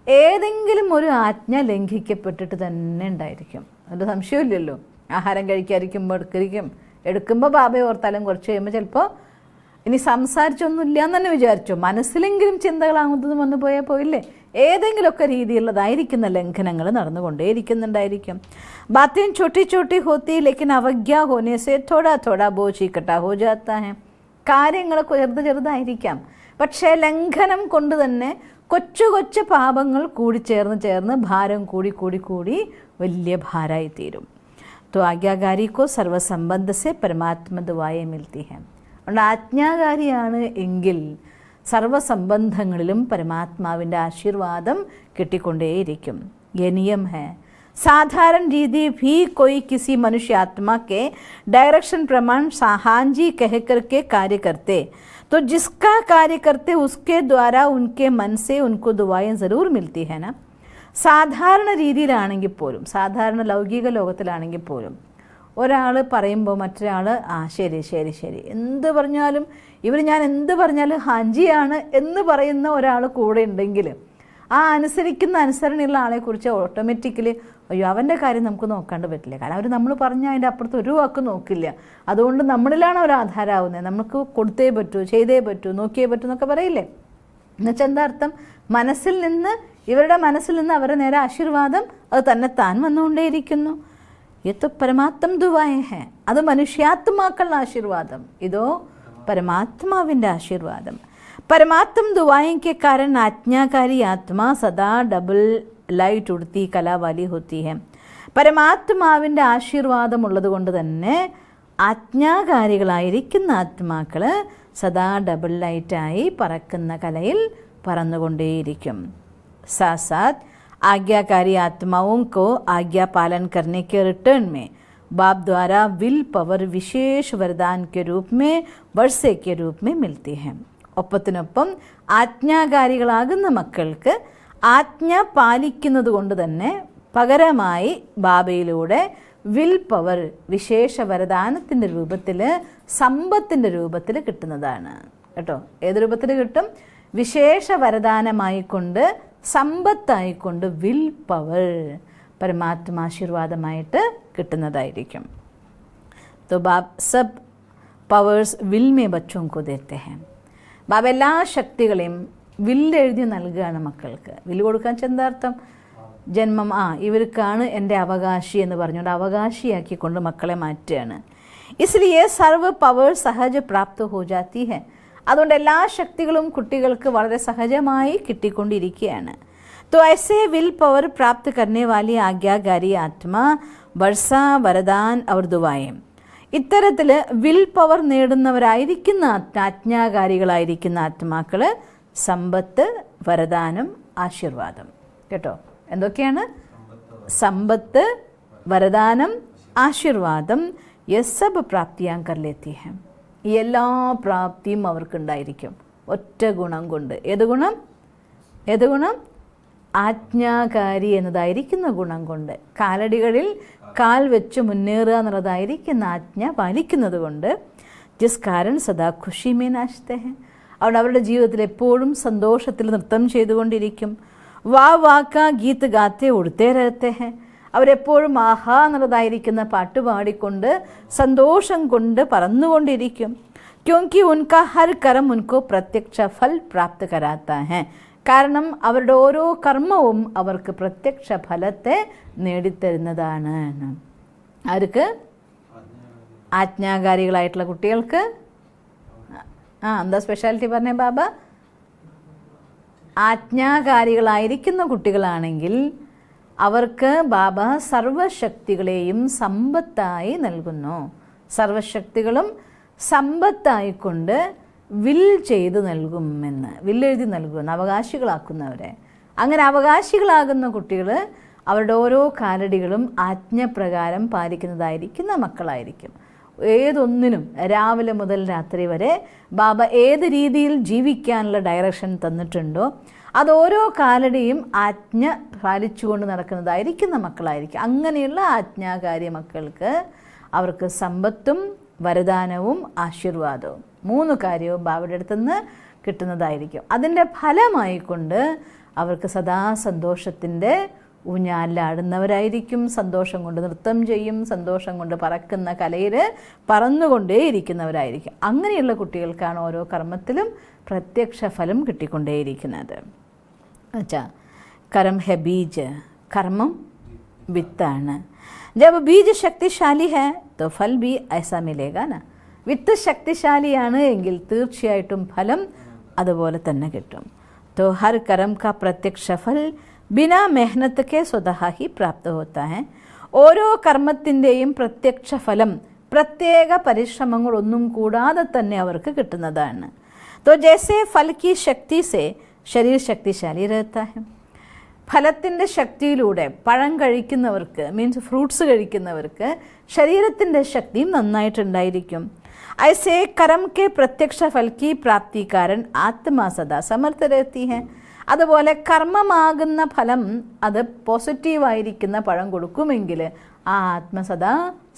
ഏതെങ്കിലും ഒരു ആജ്ഞ ലംഘിക്കപ്പെട്ടിട്ട് തന്നെ ഉണ്ടായിരിക്കും. ഒരു സംശയമില്ലല്ലോ. ആഹാരം കഴിക്കാതിരിക്കുമ്പോൾ എടുക്കുമ്പോൾ ബാബയെ ഓർത്താലും കുറച്ച് കഴിയുമ്പോൾ ചിലപ്പോൾ ഇനി സംസാരിച്ചൊന്നുമില്ല എന്ന് തന്നെ വിചാരിച്ചോ, മനസ്സിലെങ്കിലും ചിന്തകളാകുന്നതും വന്നു പോയാൽ പോയില്ലേ. ഏതെങ്കിലുമൊക്കെ രീതിയിലുള്ളതായിരിക്കുന്ന ലംഘനങ്ങൾ നടന്നുകൊണ്ടേയിരിക്കുന്നുണ്ടായിരിക്കും. ബാത്തേം ചോട്ടി ചോട്ടി ഹോത്തി ലേക്കിൻ അവജ്ഞ ഹോനെ സെ തോടാ തോടാ ബോച്ച് ഇക്കട്ടാ ഹോ ജാത്താ ഹെ. കാര്യങ്ങൾ ചെറുതായിരിക്കാം, പക്ഷേ ലംഘനം കൊണ്ട് തന്നെ കൊച്ചു കൊച്ചു പാപങ്ങൾ ചേർന്ന് ഭാരം കൂടി വലിയ ഭാരമായിത്തീരും. तो आज्ञाकारी को सर्वसंबंध से परमात्मा दुआएं मिलती हैं. അതുകൊണ്ട് ആജ്ഞാകാരിയാണ് എങ്കിൽ സർവസംബന്ധങ്ങളിലും പരമാത്മാവിൻ്റെ ആശീർവാദം കിട്ടിക്കൊണ്ടേയിരിക്കും. ये नियम है. साधारण रीति भी कोई किसी मनुष्य आत्मा के डायरेक्शन प्रमाण हांजी कह करके कार्य करते, तो जिसका कार्य करते उसके द्वारा उनके मन से उनको दुआएं ज़रूर मिलती है ना. സാധാരണ രീതിയിലാണെങ്കിൽ പോലും, സാധാരണ ലൗകിക ലോകത്തിലാണെങ്കിൽ പോലും ഒരാൾ പറയുമ്പോൾ മറ്റൊരാൾ ശരി ശരി ശരി എന്ത് പറഞ്ഞാലും ഞാൻ എന്ത് പറഞ്ഞാലും ഹാഞ്ചിയാണ് എന്ന് പറയുന്ന ഒരാൾ കൂടെ ഉണ്ടെങ്കിൽ ആ അനുസരണയുള്ള ആളെക്കുറിച്ച് ഓട്ടോമാറ്റിക്കലി അയ്യോ അവൻ്റെ കാര്യം നമുക്ക് നോക്കാണ്ട് പറ്റില്ല. കാരണം അവർ നമ്മൾ പറഞ്ഞാൽ അതിൻ്റെ അപ്പുറത്ത് ഒരു വാക്ക് നോക്കില്ല. അതുകൊണ്ട് നമ്മളിലാണ് ഒരു ആധാരമാവുന്നത്. നമുക്ക് കൊടുത്തേ പറ്റൂ, ചെയ്തേ പറ്റൂ, നോക്കിയേ പറ്റൂ എന്നൊക്കെ പറയില്ലേ. എന്നുവെച്ചാൽ എന്താ അർത്ഥം? ഇവരുടെ മനസ്സിൽ നിന്ന് അവരുടെ നേരെ ആശീർവാദം അത് തന്നെ താൻ വന്നുകൊണ്ടേയിരിക്കുന്നു. ഇത് പരമാത്മ ദുവായ ഹെ, അത് മനുഷ്യാത്മാക്കളുടെ ആശീർവാദം, ഇതോ പരമാത്മാവിൻ്റെ ആശീർവാദം. परमात्म दुआएं के कारण आज्ञाकारी आत्मा सदा डबल लाइट उड़ती कला वाली होती है. പരമാത്മാവിൻ്റെ ആശീർവാദമുള്ളത് കൊണ്ട് തന്നെ ആജ്ഞാകാരികളായിരിക്കുന്ന ആത്മാക്കൾ സദാ ഡബിൾ ലൈറ്റായി പറക്കുന്ന കലയിൽ പറന്നുകൊണ്ടേയിരിക്കും. साथ साथ आज्ञाकारी आत्माओं को आज्ञा पालन करने के रिटर्न में बाप द्वारा विल पावर विशेष वरदान के रूप में वर्षे के रूप में मिलती है. ഒപ്പത്തിനൊപ്പം ആജ്ഞാകാരികളാകുന്ന മക്കൾക്ക് ആജ്ഞ പാലിക്കുന്നത് കൊണ്ട് തന്നെ പകരമായി ബാബയിലൂടെ വിൽ പവർ വിശേഷ വരദാനത്തിൻ്റെ രൂപത്തിൽ, സമ്പത്തിൻ്റെ രൂപത്തിൽ കിട്ടുന്നതാണ് കേട്ടോ. ഏത് രൂപത്തിൽ കിട്ടും? വിശേഷ വരദാനമായിക്കൊണ്ട്, സമ്പത്തായിക്കൊണ്ട് വിൽ പവർ പരമാത്മാശീർവാദമായിട്ട് കിട്ടുന്നതായിരിക്കും. तो बाप सब പവേഴ്സ് വിൽ മേ ബച്ചോं को देते हैं. ബാബ എല്ലാ ശക്തികളെയും വില്ലെഴുതി നൽകുകയാണ് മക്കൾക്ക്. വില്ല് കൊടുക്കാൻ ചെന്താർത്ഥം ജന്മം ഇവർക്കാണ് എൻ്റെ അവകാശി എന്ന് പറഞ്ഞുകൊണ്ട് അവകാശിയാക്കിക്കൊണ്ട് മക്കളെ മാറ്റുകയാണ്. इसलिए सर्व പവർ സഹജ പ്രാപ്ത ഹോ ജാത്തി ഹെ. അതുകൊണ്ട് എല്ലാ ശക്തികളും കുട്ടികൾക്ക് വളരെ സഹജമായി കിട്ടിക്കൊണ്ടിരിക്കുകയാണ്. तो ऐसे विल पावर प्राप्त करने वाली आज्ञाकारी आत्मा वर्षा वरदान और दुआएं. ഇത്തരത്തിൽ വിൽ പവർ നേടുന്നവരായിരിക്കുന്ന ആജ്ഞാകാരികളായിരിക്കുന്ന ആത്മാക്കൾ സമ്പത്ത്, വരദാനം, ആശീർവാദം കേട്ടോ. എന്തൊക്കെയാണ്? സമ്പത്ത്, വരദാനം ആശീർവാദം യ സബ് പ്രാപ്തിയാൻ കർ ലേത്തി ഹെ. ഈ എല്ലാ പ്രാപ്തിയും അവർക്കുണ്ടായിരിക്കും ഒറ്റ ഗുണം കൊണ്ട്. ഏത് ഗുണം? ഏത് ഗുണം? ആജ്ഞാകാരി എന്നതായിരിക്കുന്ന ഗുണം കൊണ്ട്. കാലടികളിൽ കാൽ വെച്ച് മുന്നേറുക എന്നുള്ളതായിരിക്കുന്ന ആജ്ഞ പാലിക്കുന്നത് കൊണ്ട്. ജിസ് കാരൻ സദാ ഖുഷി മേ നാശ്തേ ഹെ. അവിടെ അവരുടെ ജീവിതത്തിൽ എപ്പോഴും സന്തോഷത്തിൽ നൃത്തം ചെയ്തുകൊണ്ടിരിക്കും. വാ വാക്ക ഗീത്ത് ഗാത്തെ ഉടുത്തേ രഹത്തെ ഹെ. അവരെപ്പോഴും ആഹാ എന്നുള്ളതായിരിക്കുന്ന പാട്ട് പാടിക്കൊണ്ട് സന്തോഷം കൊണ്ട് പറന്നുകൊണ്ടിരിക്കും. ക്യോങ്കി ഉൻകാ ഹർ കർമ്മ ഉൻകോ പ്രത്യക്ഷ ഫൽ പ്രാപ്ത് കരാത്താ ഹെ. കാരണം അവരുടെ ഓരോ കർമ്മവും അവർക്ക് പ്രത്യക്ഷ ഫലത്തെ നേടിത്തരുന്നതാണ്. ആർക്ക്? ആജ്ഞാകാരികളായിട്ടുള്ള കുട്ടികൾക്ക്. എന്താ സ്പെഷ്യാലിറ്റി പറഞ്ഞേ ബാബ? ആജ്ഞാകാരികളായിരിക്കുന്ന കുട്ടികളാണെങ്കിൽ അവർക്ക് ബാബ സർവശക്തികളെയും സമ്പത്തായി നൽകുന്നു. സർവശക്തികളും സമ്പത്തായിക്കൊണ്ട് വിൽ ചെയ്ത് നൽകുമെന്ന്, വില്ലെഴുതി നൽകുമെന്ന് അവകാശികളാക്കുന്നവരെ. അങ്ങനെ അവകാശികളാകുന്ന കുട്ടികൾ അവരുടെ ഓരോ കാലടികളും ആജ്ഞപ്രകാരം പാലിക്കുന്നതായിരിക്കുന്ന മക്കളായിരിക്കും. ഏതൊന്നിനും രാവിലെ മുതൽ രാത്രി വരെ ബാബ ഏത് രീതിയിൽ ജീവിക്കാനുള്ള ഡയറക്ഷൻ തന്നിട്ടുണ്ടോ അത് ഓരോ കാലടിയും ആജ്ഞ പാലിച്ചുകൊണ്ട് നടക്കുന്നതായിരിക്കുന്ന മക്കളായിരിക്കും. അങ്ങനെയുള്ള ആജ്ഞാകാരി മക്കൾക്ക് അവർക്ക് സമ്പത്തും വരദാനവും ആശീർവാദവും 3 കാര്യവും ബാബയുടെ അടുത്തുനിന്ന് കിട്ടുന്നതായിരിക്കും. അതിൻ്റെ ഫലമായിക്കൊണ്ട് അവർക്ക് സദാ സന്തോഷത്തിൻ്റെ ഊഞ്ഞാലാടുന്നവരായിരിക്കും. സന്തോഷം കൊണ്ട് നൃത്തം ചെയ്യും. സന്തോഷം കൊണ്ട് പറക്കുന്ന കലയിൽ പറന്നുകൊണ്ടേയിരിക്കുന്നവരായിരിക്കും. അങ്ങനെയുള്ള കുട്ടികൾക്കാണ് ഓരോ കർമ്മത്തിലും പ്രത്യക്ഷ ഫലം കിട്ടിക്കൊണ്ടേയിരിക്കുന്നത്. അച്ഛാ, കർമ്മ ഹെ ബീജ്. കർമ്മം വിത്താണ്. ജബ് ബീജ് ശക്തിശാലി ഹെ തോ ഫൽ ബി ഐസാ മിലേഗാ ന. വിത്ത് ശക്തിശാലിയാണ് എങ്കിൽ തീർച്ചയായിട്ടും ഫലം അതുപോലെ തന്നെ കിട്ടും. തോ ഹർ കർമ്മ കാ പ്രത്യക്ഷ ഫൽ ബിനാ മെഹനത്ത് കെ സ്വതഹ ഹി പ്രാപ്ത ഹോത്താ ഹെ. ഓരോ കർമ്മത്തിൻ്റെയും പ്രത്യക്ഷ ഫലം പ്രത്യേക പരിശ്രമങ്ങളൊന്നും കൂടാതെ തന്നെ അവർക്ക് കിട്ടുന്നതാണ്. തോ ജൈസെ ഫൽ കി ശക്തി സെ ശരീർ ശക്തിശാലി രഹത്താ ഹെ. ഫലത്തിൻ്റെ ശക്തിയിലൂടെ പഴം കഴിക്കുന്നവർക്ക്, മീൻസ് ഫ്രൂട്ട്സ് കഴിക്കുന്നവർക്ക് ശരീരത്തിൻ്റെ ശക്തിയും നന്നായിട്ടുണ്ടായിരിക്കും. ഐസെ കർമ്മ കെ പ്രത്യക്ഷ ഫൽ കി പ്രാപ്തി കാരൻ ആത്മാ സദാ സമർത്ഥ രഹത്തി ഹെ. അതുപോലെ കർമ്മമാകുന്ന ഫലം അത് പോസിറ്റീവായിരിക്കുന്ന പഴം കൊടുക്കുമെങ്കിൽ ആ ആത്മസദാ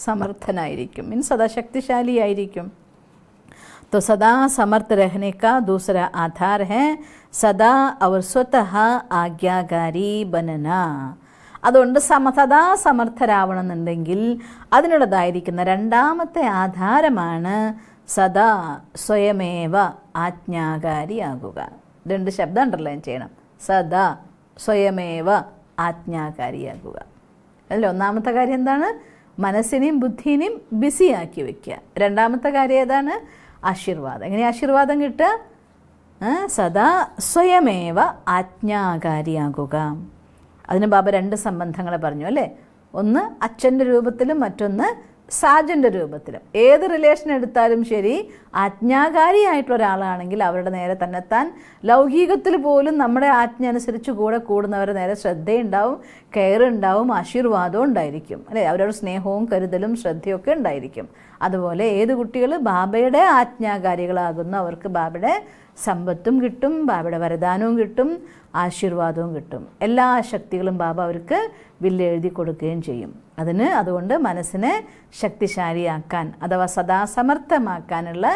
സമർത്ഥനായിരിക്കും, മീൻസ് സദാ ശക്തിശാലിയായിരിക്കും. तो सदा समर्थ रहने का दूसरा आधार है सदा और स्वतः ആജ്ഞാകാരി ബനന. അതുകൊണ്ട് സദാ സമർത്ഥരാവണമെന്നുണ്ടെങ്കിൽ അതിനുള്ളതായിരിക്കുന്ന രണ്ടാമത്തെ ആധാരമാണ് സദാ സ്വയമേവ ആജ്ഞാകാരിയാകുക. 2 ശബ്ദം അണ്ടർലൈൻ ചെയ്യണം. സദാ സ്വയമേവ ആജ്ഞാകാരിയാകുക. അതിൽ ഒന്നാമത്തെ കാര്യം എന്താണ്? മനസ്സിനെയും ബുദ്ധിനെയും ബിസിയാക്കി വയ്ക്കുക. രണ്ടാമത്തെ കാര്യം ഏതാണ്? ആശീർവാദം. എങ്ങനെ ആശീർവാദം കിട്ടുക? സദാ സ്വയമേവ ആജ്ഞാകാരിയാകുക. അതിന് ബാബ 2 സംബന്ധങ്ങളെ പറഞ്ഞു അല്ലേ? ഒന്ന് അച്ഛൻ്റെ രൂപത്തിലും മറ്റൊന്ന് സാജൻ്റെ രൂപത്തിലും. ഏത് റിലേഷൻ എടുത്താലും ശരി, ആജ്ഞാകാരിയായിട്ടുള്ള ഒരാളാണെങ്കിൽ അവരുടെ നേരെ തന്നെത്താൻ ലൗകികത്തിൽ പോലും നമ്മുടെ ആജ്ഞ അനുസരിച്ച് കൂടെ കൂടുന്നവരുടെ നേരെ ശ്രദ്ധയുണ്ടാവും, കെയർ ഉണ്ടാവും, ആശീർവാദവും ഉണ്ടായിരിക്കും അല്ലേ? അവരോട് സ്നേഹവും കരുതലും ശ്രദ്ധയൊക്കെ ഉണ്ടായിരിക്കും. അതുപോലെ ഏത് കുട്ടികൾ ബാബയുടെ ആജ്ഞാകാരികളാകുന്നു അവർക്ക് ബാബയുടെ സമ്പത്തും കിട്ടും, ബാബയുടെ വരദാനവും കിട്ടും, ആശീർവാദവും കിട്ടും. എല്ലാ ശക്തികളും ബാബ അവർക്ക് വില്ലെഴുതി കൊടുക്കുകയും ചെയ്യും. അതുകൊണ്ട് മനസ്സിനെ ശക്തിശാലിയാക്കാൻ അഥവാ സദാ സമർത്ഥമാക്കാനുള്ള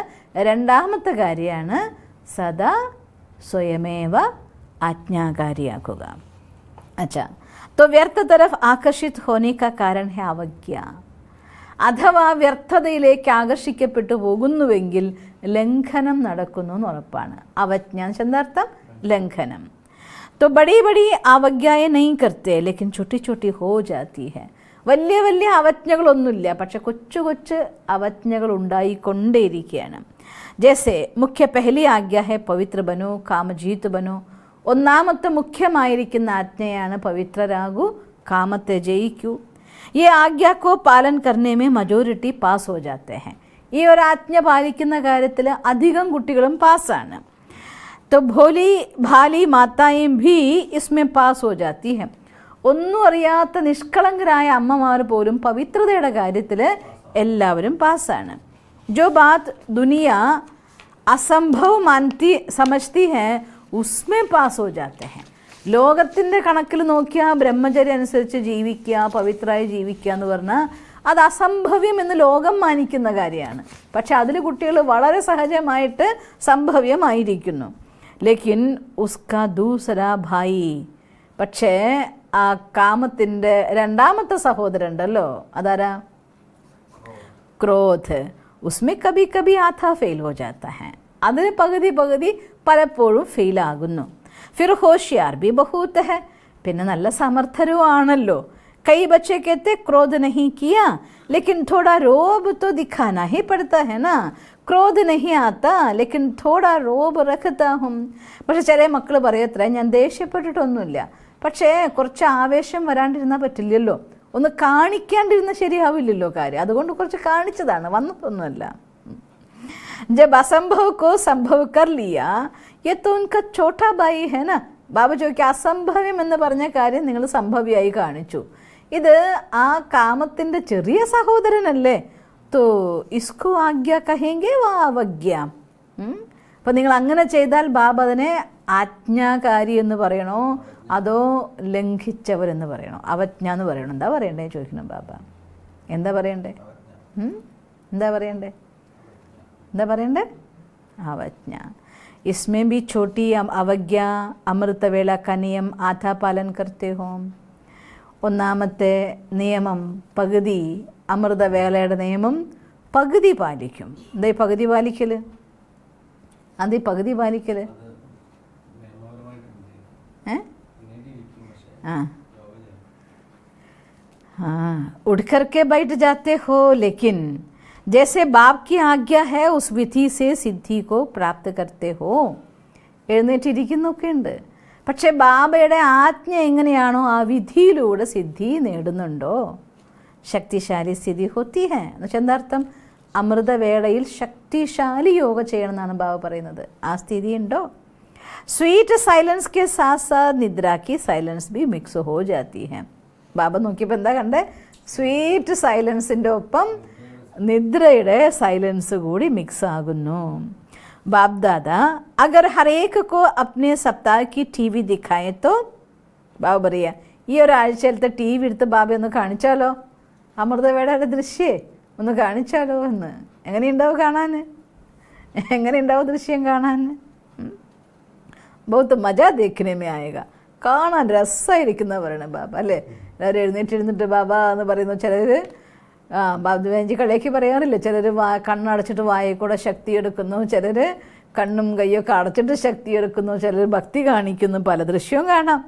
രണ്ടാമത്തെ കാര്യമാണ് സദാ സ്വയമേവ ആജ്ഞാകാരിയാക്കുക. अच्छा तो व्यर्थ तरफ आकर्षित होने का कारण है अवज्ञा. അഥവാ വ്യർത്ഥതയിലേക്ക് ആകർഷിക്കപ്പെട്ടു പോകുന്നുവെങ്കിൽ ലംഘനം നടക്കുന്നു എന്ന് ഉറപ്പാണ്. അവജ്ഞ എന്താർത്ഥം? ലംഘനം. तो बड़ी बड़ी അവജ്ഞയെ नहीं करते लेकिन छोटी छोटी हो जाती है. വലിയ വലിയ അവജ്ഞകളൊന്നുമില്ല, പക്ഷെ കൊച്ചു കൊച്ചു അവജ്ഞകൾ ഉണ്ടായിക്കൊണ്ടേയിരിക്കുകയാണ്. ജैसे മുഖ്യ പഹലി ആജ്ഞ ഹെ പവിത്ര ബനോ കാമജീത് ബനോ. ഒന്നാമത്തെ മുഖ്യമായിരിക്കുന്ന ആജ്ഞയാണ് പവിത്രരാകൂ, കാമത്തെ ജയിക്കൂ. ഈ ആജ്ഞ കോ പാലൻ കർണേ മേ മജോറിറ്റി പാസ് ഹോ ജാത്തെ ഹെ. ഈ ഒരു ആജ്ഞ പാലിക്കുന്ന കാര്യത്തിൽ അധികം കുട്ടികളും പാസ്സാണ്. तो भोली भाली माताएं भी इसमें पास हो जाती हैं. ഒന്നും അറിയാത്ത നിഷ്കളങ്കരായ അമ്മമാർ പോലും പവിത്രതയുടെ കാര്യത്തിൽ എല്ലാവരും പാസ്സാണ്. ജോ ബാത് ദുനിയ അസംഭവ് മാൻതി സമജ്തി ഹെ ഉസ്മേ പാസ് ഹോ ജാത്തെ ഹെ. ലോകത്തിൻ്റെ കണക്കിൽ നോക്കിയാൽ ബ്രഹ്മചര്യം അനുസരിച്ച് ജീവിക്കുക, പവിത്രമായി ജീവിക്കുക എന്ന് പറഞ്ഞാൽ അത് അസംഭവ്യം എന്ന് ലോകം മാനിക്കുന്ന കാര്യമാണ്. പക്ഷെ അതിൽ കുട്ടികൾ വളരെ സഹജമായിട്ട് സംഭവ്യമായിരിക്കുന്നു. ലേക്കിൻ ഉസ്കാ ദൂസരാ ഭായി, പക്ഷേ ആ കാമത്തിൻ്റെ രണ്ടാമത്തെ സഹോദരൻ ഉണ്ടല്ലോ, അതാരാ? ക്രോധ്. ഉസ്മേ കബി കബി ആഥാ ഫെയിൽ ഹോ ജാത്താ ഹെ. അതിന് പകുതി പലപ്പോഴും ഫെയിലാകുന്നു. ഫിർ ഹോഷിയാർ ബി ബഹൂത്ത് ഹെ. പിന്നെ നല്ല സമർത്ഥരുമാണല്ലോ. कई बच्चे कहते क्रोध नहीं किया लेकिन थोड़ा रोब तो दिखाना ही पड़ता है ना. क्रोध नहीं आता लेकिन थोड़ा रोब रखता हूँ. പക്ഷെ ചില മക്കൾ പറയത്ര, ഞാൻ ദേഷ്യപ്പെട്ടിട്ടൊന്നുമില്ല, പക്ഷേ കുറച്ച് ആവേശം വരാണ്ടിരുന്നാൽ പറ്റില്ലല്ലോ, ഒന്ന് കാണിക്കാണ്ടിരുന്ന ശരിയാവില്ലല്ലോ കാര്യം, അതുകൊണ്ട് കുറച്ച് കാണിച്ചതാണ്, വന്നതൊന്നുമല്ല. जब असंभव को संभव कर लिया ये तो उनका छोटा भाई है ना. ബാബ ചോദിക്കുക, അസംഭവ്യം എന്ന് പറഞ്ഞ കാര്യം നിങ്ങൾ സംഭവ്യമായി കാണിച്ചു, ഇത് ആ കാമത്തിൻ്റെ ചെറിയ സഹോദരനല്ലേ. തോ ഇസ്കോ ആജ്ഞ കഹേങ്കെ വാ അവജ്ഞ. അപ്പം നിങ്ങൾ അങ്ങനെ ചെയ്താൽ ബാബ അതിനെ ആജ്ഞാകാരി എന്ന് പറയണോ അതോ ലംഘിച്ചവരെന്ന് പറയണോ, അവജ്ഞ എന്ന് പറയണോ, എന്താ പറയണ്ടേ ചോദിക്കണം ബാബ. എന്താ പറയണ്ടേ? എന്താ പറയണ്ടേ? അവജ്ഞ. इसमें भी छोटी അവജ്ഞ അമൃതവേള का नियम आधा पालन करते हो. ഒന്നാമത്തെ നിയമം പകുതി, അമൃതവേളയുടെ നിയമം പകുതി പാലിക്കും. എന്താ പകുതി പാലിക്കൽ? പകുതി പാലിക്കൽ उठ करके बैठ जाते हो लेकिन जैसे बाप की आज्ञा है उस विधि से सिद्धि को प्राप्त करते हो. എഴുന്നേറ്റിരിക്കുന്നൊക്കെ ഉണ്ട്, പക്ഷെ ബാബയുടെ ആജ്ഞ എങ്ങനെയാണോ ആ വിധിയിലൂടെ സിദ്ധി നേടുന്നുണ്ടോ. ശക്തിശാലി സ്ഥിതി ഹോത്തി ഹെ എന്ന് വെച്ചാൽ എന്താർത്ഥം? അമൃതവേളയിൽ ശക്തിശാലി യോഗ ചെയ്യണം എന്നാണ് ബാബ പറയുന്നത്. ആ സ്ഥിതി ഉണ്ടോ? സ്വീറ്റ് സൈലൻസ് കെ സാത്ത് സാത്ത് നിദ്രാക്കി സൈലൻസ് ബി മിക്സ് ഹോ ജാത്തി ഹെ. ബാബ നോക്കിയപ്പോൾ എന്താ കണ്ടേ? സ്വീറ്റ് സൈലൻസിൻ്റെ ഒപ്പം നിദ്രയുടെ സൈലൻസ് കൂടി മിക്സ് ആകുന്നു. बाप दादा अगर हर एक को अपने सप्ताह की टीवी दिखाए तो ബാബ പറയുക, ഈ ഒരാഴ്ചയിലത്തെ ടി വി എടുത്ത് ബാബ ഒന്ന് കാണിച്ചാലോ, അമൃതവേളയുടെ ദൃശ്യേ ഒന്ന് കാണിച്ചാലോ എന്ന്. എങ്ങനെയുണ്ടാവും കാണാൻ? എങ്ങനെയുണ്ടാവും ദൃശ്യം കാണാൻ? ബഹുത്ത് മജ ദേഖനെ മേ ആയേഗ. കാണാൻ രസമായിരിക്കുന്ന പറയണേ ബാബ അല്ലേ. എല്ലാവരും എഴുന്നേറ്റിരുന്നിട്ട് ബാബ എന്ന് പറയുന്നു. ചിലർ ബാബുവേഞ്ചി കളിയാക്കി പറയാറില്ല, ചിലർ കണ്ണടച്ചിട്ട് വായിൽ കൂടെ ശക്തി എടുക്കുന്നു, ചിലർ കണ്ണും കയ്യൊക്കെ അടച്ചിട്ട് ശക്തി എടുക്കുന്നു, ചിലർ ഭക്തി കാണിക്കുന്നു, പല ദൃശ്യവും കാണാം.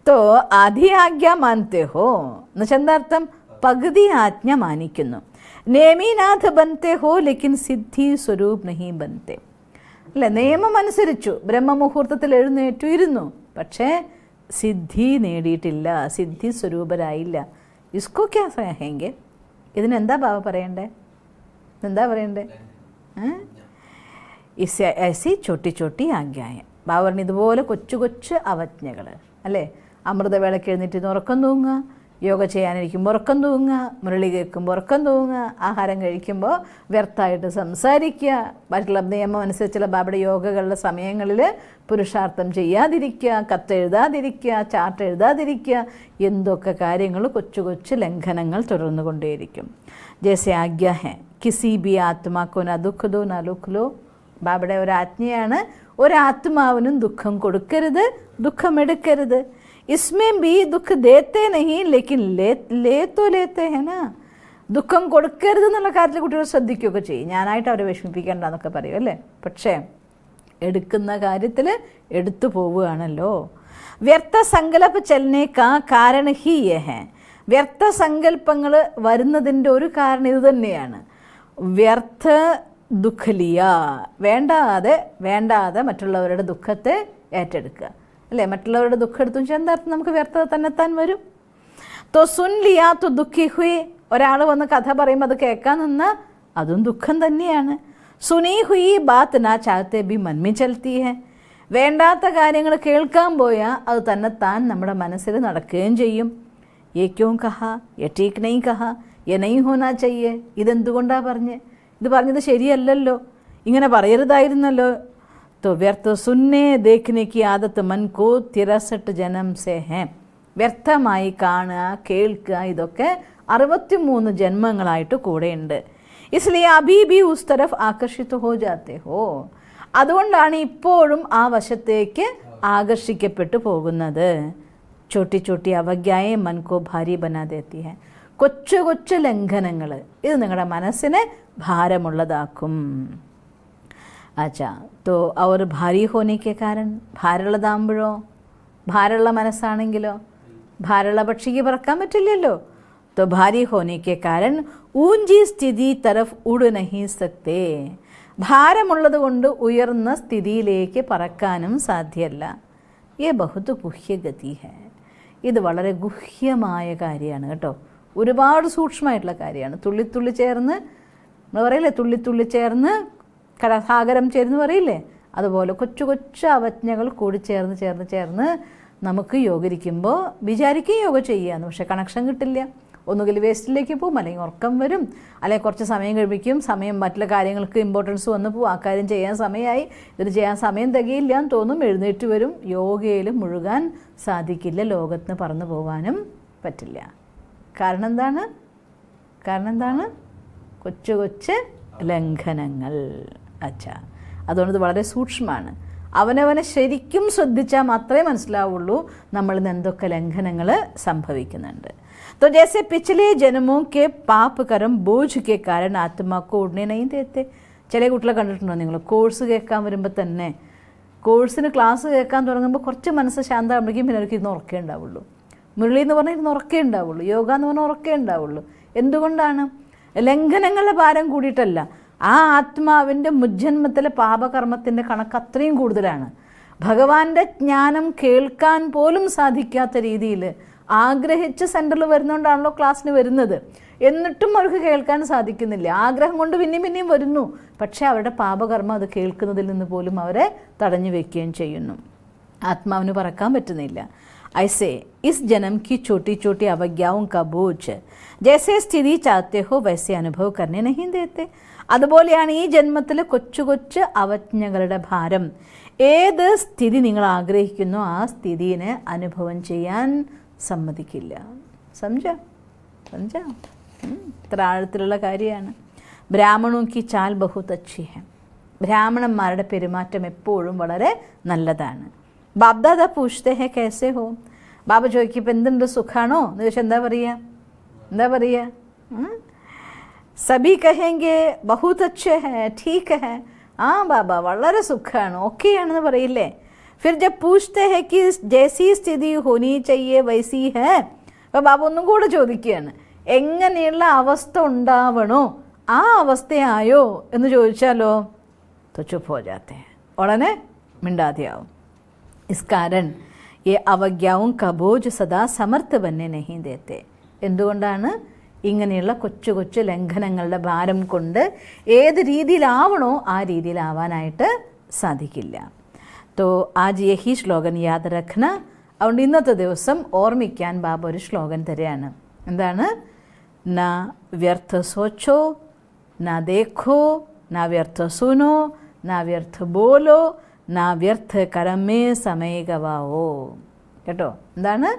തോ ആധി ആജ്ഞ മാനത്തെ ഹോ എന്ന് വെച്ചാൽ എന്താർത്ഥം? പകുതി ആജ്ഞ മാനിക്കുന്നു. നേമീനാഥ് ബനത്തെ ഹോ ലേക്കിൻ സിദ്ധി സ്വരൂപ് നഹി ബനത്തെ. അല്ല, നിയമം അനുസരിച്ചു ബ്രഹ്മമുഹൂർത്തത്തിൽ എഴുന്നേറ്റു ഇരുന്നു, പക്ഷേ സിദ്ധി നേടിയിട്ടില്ല, സിദ്ധി സ്വരൂപരായില്ല. ഇസ്കോ ക്യാ സഹേങ്കെ? ഇതിനെന്താ ബാബ പറയണ്ടേ? എന്താ പറയണ്ടേ? ऐसी छोटी छोटी ആജ്ഞായ. ബാബ പറഞ്ഞു ഇതുപോലെ കൊച്ചു കൊച്ചു അവജ്ഞകൾ അല്ലേ. അമൃതവേളയ്ക്ക് എഴുന്നേറ്റ് ഉറക്കം തൂങ്ങുക, യോഗ ചെയ്യാനിരിക്കുമ്പോൾ ഉറക്കം തൂങ്ങുക, മുരളി കേൾക്കുമ്പോൾ ഉറക്കം തൂങ്ങുക, ആഹാരം കഴിക്കുമ്പോൾ വ്യർത്ഥമായിട്ട് സംസാരിക്കുക, മറ്റുള്ള നിയമം അനുസരിച്ചുള്ള ബാബയുടെ യോഗകളുടെ സമയങ്ങളിൽ പുരുഷാർത്ഥം ചെയ്യാതിരിക്കുക, കത്തെഴുതാതിരിക്കുക, ചാർട്ട് എഴുതാതിരിക്കുക, എന്തൊക്കെ കാര്യങ്ങൾ കൊച്ചു കൊച്ചു ലംഘനങ്ങൾ തുടർന്നു കൊണ്ടേയിരിക്കും. ജैसे आज्ञा है किसी भी आत्मा को ना दुख दो ना लुख लो. ബാബയുടെ ഒരാജ്ഞയാണ്, ഒരാത്മാവിനും ദുഃഖം കൊടുക്കരുത്, ദുഃഖമെടുക്കരുത്. इसमें भी दुख देते नहीं लेकिन ले तो लेते हैं ना. ദുഃഖം കൊടുക്കരുത് എന്നുള്ള കാര്യത്തിൽ കുട്ടികൾ ശ്രദ്ധിക്കുകയൊക്കെ ചെയ്യും. ഞാനായിട്ട് അവരെ വിഷമിപ്പിക്കേണ്ട എന്നൊക്കെ പറയും അല്ലേ. പക്ഷേ എടുക്കുന്ന കാര്യത്തിൽ എടുത്തു പോവുകയാണല്ലോ. വ്യർത്ഥ സങ്കല്പ ചലനേക്കാ കാരണം ഹി യേ ഹേ. വ്യർത്ഥ സങ്കല്പങ്ങൾ വരുന്നതിൻ്റെ ഒരു കാരണം ഇത് തന്നെയാണ്. വ്യർത്ഥ ദുഃഖലിയ, വേണ്ടാതെ മറ്റുള്ളവരുടെ ദുഃഖത്തെ ഏറ്റെടുക്കുക അല്ലേ. മറ്റുള്ളവരുടെ ദുഃഖം എടുത്തു വെച്ചാൽ എന്താർത്ഥം? നമുക്ക് വ്യർത്ഥത തന്നെത്താൻ വരും. തോ സുൻ ലിയാ തോ ദുഃഖി ഹുയി. ഒരാൾ വന്ന് കഥ പറയുമ്പോൾ അത് കേൾക്കാൻ നിന്നാൽ അതും ദുഃഖം തന്നെയാണ്. സുനി ഹുയി ബാത്ത് നാ ചാഹത്തെ ബി മൻമി ചലത്തി ഹെ. വേണ്ടാത്ത കാര്യങ്ങൾ കേൾക്കാൻ പോയാൽ അത് തന്നെത്താൻ നമ്മുടെ മനസ്സിൽ നടക്കുകയും ചെയ്യും. ഏക്യോം കഹ യട്ടീക് നെയ് കഹ എനയും ഹോനാ ചെയ്യേ, ഇതെന്തുകൊണ്ടാണ് ഇത് പറഞ്ഞത് ശരിയല്ലല്ലോ, ഇങ്ങനെ പറയരുതായിരുന്നല്ലോ. तो व्यर्थ सुनने देखने की आदत मन को 63 जन्म से है. വ്യർത്ഥമായി കാണുക കേൾക്കുക ഇതൊക്കെ 63 ജന്മങ്ങളായിട്ട് കൂടെയുണ്ട്. इसलिए अभी भी उस तरफ आकर्षित हो जाते हो. അതുകൊണ്ടാണ് ഇപ്പോഴും ആ വശത്തേക്ക് ആകർഷിക്കപ്പെട്ടു പോകുന്നത്. ചോട്ടി ചോട്ടി അവജ്ഞയെ മൻ കോ ഭാരി ബനാ ദേത്തി ഹൈ. കൊച്ചു കൊച്ചു ലംഘനങ്ങൾ ഇത് നിങ്ങളുടെ മനസ്സിനെ ഭാരമുള്ളതാക്കും. अच्छा तो और भारी होने के कारण ഭാരമുള്ളതാകുമ്പോഴോ, ഭാരമുള്ള മനസ്സാണെങ്കിലോ, ഭാരമുള്ള പക്ഷിക്ക് പറക്കാൻ പറ്റില്ലല്ലോ. तो भारी होने के कारण ऊंची स्थिति तरफ उड़ नहीं सकते. ഭാരമുള്ളത് കൊണ്ട് ഉയർന്ന സ്ഥിതിയിലേക്ക് പറക്കാനും സാധ്യമല്ല. ये बहुत गुह्य गति है. ഇത് വളരെ ഗുഹ്യമായ കാര്യമാണ് കേട്ടോ, ഒരുപാട് സൂക്ഷ്മമായിട്ടുള്ള കാര്യമാണ്. തുള്ളിത്തുള്ളി ചേർന്ന് നമ്മൾ പറയില്ലേ, തുള്ളിത്തുള്ളി ചേർന്ന് സാഗരം ചേർന്ന് പറയില്ലേ, അതുപോലെ കൊച്ചു കൊച്ചു അവജ്ഞകൾ കൂടി ചേർന്ന് നമുക്ക് യോഗരിക്കുമ്പോൾ വിചാരിക്കും യോഗ ചെയ്യാമെന്ന്, പക്ഷേ കണക്ഷൻ കിട്ടില്ല. ഒന്നുകിൽ വേസ്റ്റിലേക്ക് പോകും, അല്ലെങ്കിൽ ഉറക്കം വരും, അല്ലെങ്കിൽ കുറച്ച് സമയം കഴിപ്പിക്കും, സമയം മറ്റുള്ള കാര്യങ്ങൾക്ക് ഇമ്പോർട്ടൻസ് വന്നു പോകും, ആ കാര്യം ചെയ്യാൻ സമയമായി, ഇത് ചെയ്യാൻ സമയം തികയില്ല എന്ന് തോന്നും, എഴുന്നേറ്റ് വരും, യോഗയിൽ മുഴുകാൻ സാധിക്കില്ല, ലോകത്തിന് പറന്നു പോകാനും പറ്റില്ല. കാരണം എന്താണ്? കൊച്ചു കൊച്ചു ലംഘനങ്ങൾ. അച്ഛാ, അതുകൊണ്ട് ഇത് വളരെ സൂക്ഷ്മമാണ്. അവനവനെ ശരിക്കും ശ്രദ്ധിച്ചാൽ മാത്രമേ മനസ്സിലാവുള്ളൂ നമ്മളിൽ നിന്ന് എന്തൊക്കെ ലംഘനങ്ങൾ സംഭവിക്കുന്നുണ്ട്. तो जैसे पिछले जन्मों के पाप कर्म बोझ के कारण आत्मा को उड़ने नहीं देते. ചില കുട്ടികളെ കണ്ടിട്ടുണ്ടോ നിങ്ങൾ, കോഴ്സ് കേൾക്കാൻ വരുമ്പോൾ തന്നെ, കോഴ്സിന് ക്ലാസ് കേൾക്കാൻ തുടങ്ങുമ്പോൾ കുറച്ച് മനസ്സ് ശാന്തമാകുമ്പോഴേക്കും പിന്നെ അവർക്ക് ഇരുന്ന് ഉറക്കേ ഉണ്ടാവുള്ളൂ. മുരളി എന്ന് പറഞ്ഞാൽ ഇരുന്ന് ഉറക്കേ ഉണ്ടാവുള്ളൂ, യോഗ എന്ന് പറഞ്ഞാൽ ഉറക്കേ ഉണ്ടാവുള്ളൂ. എന്തുകൊണ്ടാണ്? ലംഘനങ്ങളുടെ ഭാരം കൂടിയിട്ടല്ല, ആ ആത്മാവിൻ്റെ മുജ്ജന്മത്തിലെ പാപകർമ്മത്തിൻ്റെ കണക്ക് അത്രയും കൂടുതലാണ്. ഭഗവാന്റെ ജ്ഞാനം കേൾക്കാൻ പോലും സാധിക്കാത്ത രീതിയിൽ ആഗ്രഹിച്ച് സെൻറ്ററിൽ വരുന്നതുകൊണ്ടാണല്ലോ ക്ലാസ്സിന് വരുന്നത്, എന്നിട്ടും അവർക്ക് കേൾക്കാൻ സാധിക്കുന്നില്ല. ആഗ്രഹം കൊണ്ട് പിന്നെയും വരുന്നു, പക്ഷേ അവരുടെ പാപകർമ്മം അത് കേൾക്കുന്നതിൽ നിന്ന് പോലും അവരെ തടഞ്ഞു വയ്ക്കുകയും ചെയ്യുന്നു. ആത്മാവിന് പറക്കാൻ പറ്റുന്നില്ല. ऐसे इस जन्म की छोटी छोटी अवज्ञाओं का बोझ जैसे स्थिति चाहते हो वैसे अनुभव करने नहीं देते. അതുപോലെയാണ് ഈ ജന്മത്തിലെ കൊച്ചു കൊച്ചു അവജ്ഞകളുടെ ഭാരം. ഏത് സ്ഥിതി നിങ്ങൾ ആഗ്രഹിക്കുന്നോ ആ സ്ഥിതിനെ അനുഭവം ചെയ്യാൻ സമ്മതിക്കില്ല. समझा ഇത്ര ആഴത്തിലുള്ള കാര്യമാണ്. ബ്രാഹ്മണോं की चाल बहुत अच्छी है. ബ്രാഹ്മണന്മാരുടെ പെരുമാറ്റം എപ്പോഴും വളരെ നല്ലതാണ്. ബാബ്ദാദ പൂछते हैं कैसे हो. ബാബ ചോദിക്കും ഇപ്പം എന്തുണ്ട്, സുഖാണോ എന്ന് ചോദിച്ചാൽ എന്താ പറയുക? സബി കഹേങ്കെ ബഹുത് അച്ഛേ ഹേ ठीक है. ആ ബാബ വളരെ സുഖമാണ്, ഓക്കെയാണെന്ന് പറയില്ലേ. फिर जब पूछते हैं कि जैसी स्थिति होनी चाहिए वैसी है. അപ്പോൾ ബാബ ഒന്നും കൂടെ ചോദിക്കുകയാണ്, എങ്ങനെയുള്ള അവസ്ഥ ഉണ്ടാവണോ ആ അവസ്ഥയായോ എന്ന് ചോദിച്ചാലോ तो चुप हो जाते हैं, ഉടനെ മിണ്ടാതെയാവും. इस कारण ये अवज्ञाओं का बोझ सदा समर्थ बनने नहीं देते. എന്തുകൊണ്ടാണ്? ഇങ്ങനെയുള്ള കൊച്ചു കൊച്ചു ലംഘനങ്ങളുടെ ഭാരം കൊണ്ട് ഏത് രീതിയിലാവണോ ആ രീതിയിലാവാനായിട്ട് സാധിക്കില്ല. तो आज यही ശ്ലോകൻ യാദ് രഖ്ന. അതുകൊണ്ട് ഇന്നത്തെ ദിവസം ഓർമ്മിക്കാൻ ബാബ ഒരു ശ്ലോകൻ തരികയാണ്. എന്താണ്? ന വ്യർത്ഥ സോച്ചോ ന ദേഖോ ന വ്യർത്ഥ സുനോ ന വ്യർത്ഥ ബോലോ ന വ്യർത്ഥ കരമേ സമയ ഗവാവോ. കേട്ടോ, എന്താണ്?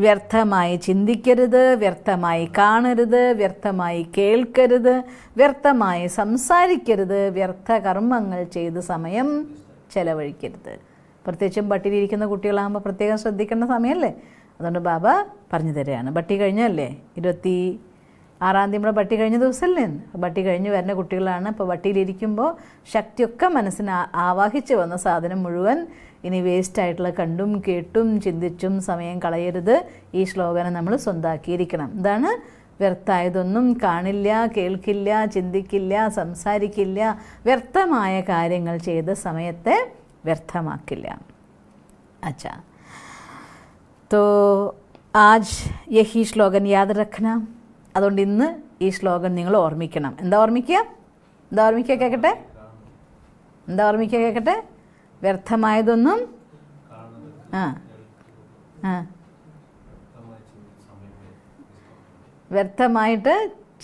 വ്യർത്ഥമായി ചിന്തിക്കരുത്, വ്യർത്ഥമായി കാണരുത്, വ്യർത്ഥമായി കേൾക്കരുത്, വ്യർത്ഥമായി സംസാരിക്കരുത്, വ്യർത്ഥ കർമ്മങ്ങൾ ചെയ്ത് സമയം ചെലവഴിക്കരുത്. പ്രത്യേകിച്ചും ബട്ടിയിലിരിക്കുന്ന കുട്ടികളാകുമ്പോൾ പ്രത്യേകം ശ്രദ്ധിക്കേണ്ട സമയമല്ലേ. അതുകൊണ്ട് ബാബ പറഞ്ഞു തരികയാണ്. ബട്ടി കഴിഞ്ഞല്ലേ, 26-ാം തീയതി നമ്മുടെ ബട്ടി കഴിഞ്ഞ ദിവസമല്ലേ. ബട്ടി കഴിഞ്ഞ് വരുന്ന കുട്ടികളാണ്. അപ്പോൾ ബട്ടിയിലിരിക്കുമ്പോൾ ശക്തിയൊക്കെ മനസ്സിന് ആവാഹിച്ച് വന്ന സാധനം മുഴുവൻ ഇനി വേസ്റ്റായിട്ടുള്ള കണ്ടും കേട്ടും ചിന്തിച്ചും സമയം കളയരുത്. ഈ ശ്ലോകനം നമ്മൾ സ്വന്തമാക്കിയിരിക്കണം. എന്താണ്? വ്യർത്ഥമായതൊന്നും കാണില്ല, കേൾക്കില്ല, ചിന്തിക്കില്ല, സംസാരിക്കില്ല, വ്യർത്ഥമായ കാര്യങ്ങൾ ചെയ്ത് സമയത്തെ വ്യർത്ഥമാക്കില്ല. अच्छा तो आज यही ശ്ലോകൻ യാദ് രഖ്ന. അതുകൊണ്ട് ഇന്ന് ഈ ശ്ലോകൻ നിങ്ങൾ ഓർമ്മിക്കണം. എന്താ ഓർമ്മിക്കുക കേൾക്കട്ടെ? വ്യർത്ഥമായതൊന്നും ആ ആ വ്യർത്ഥമായിട്ട്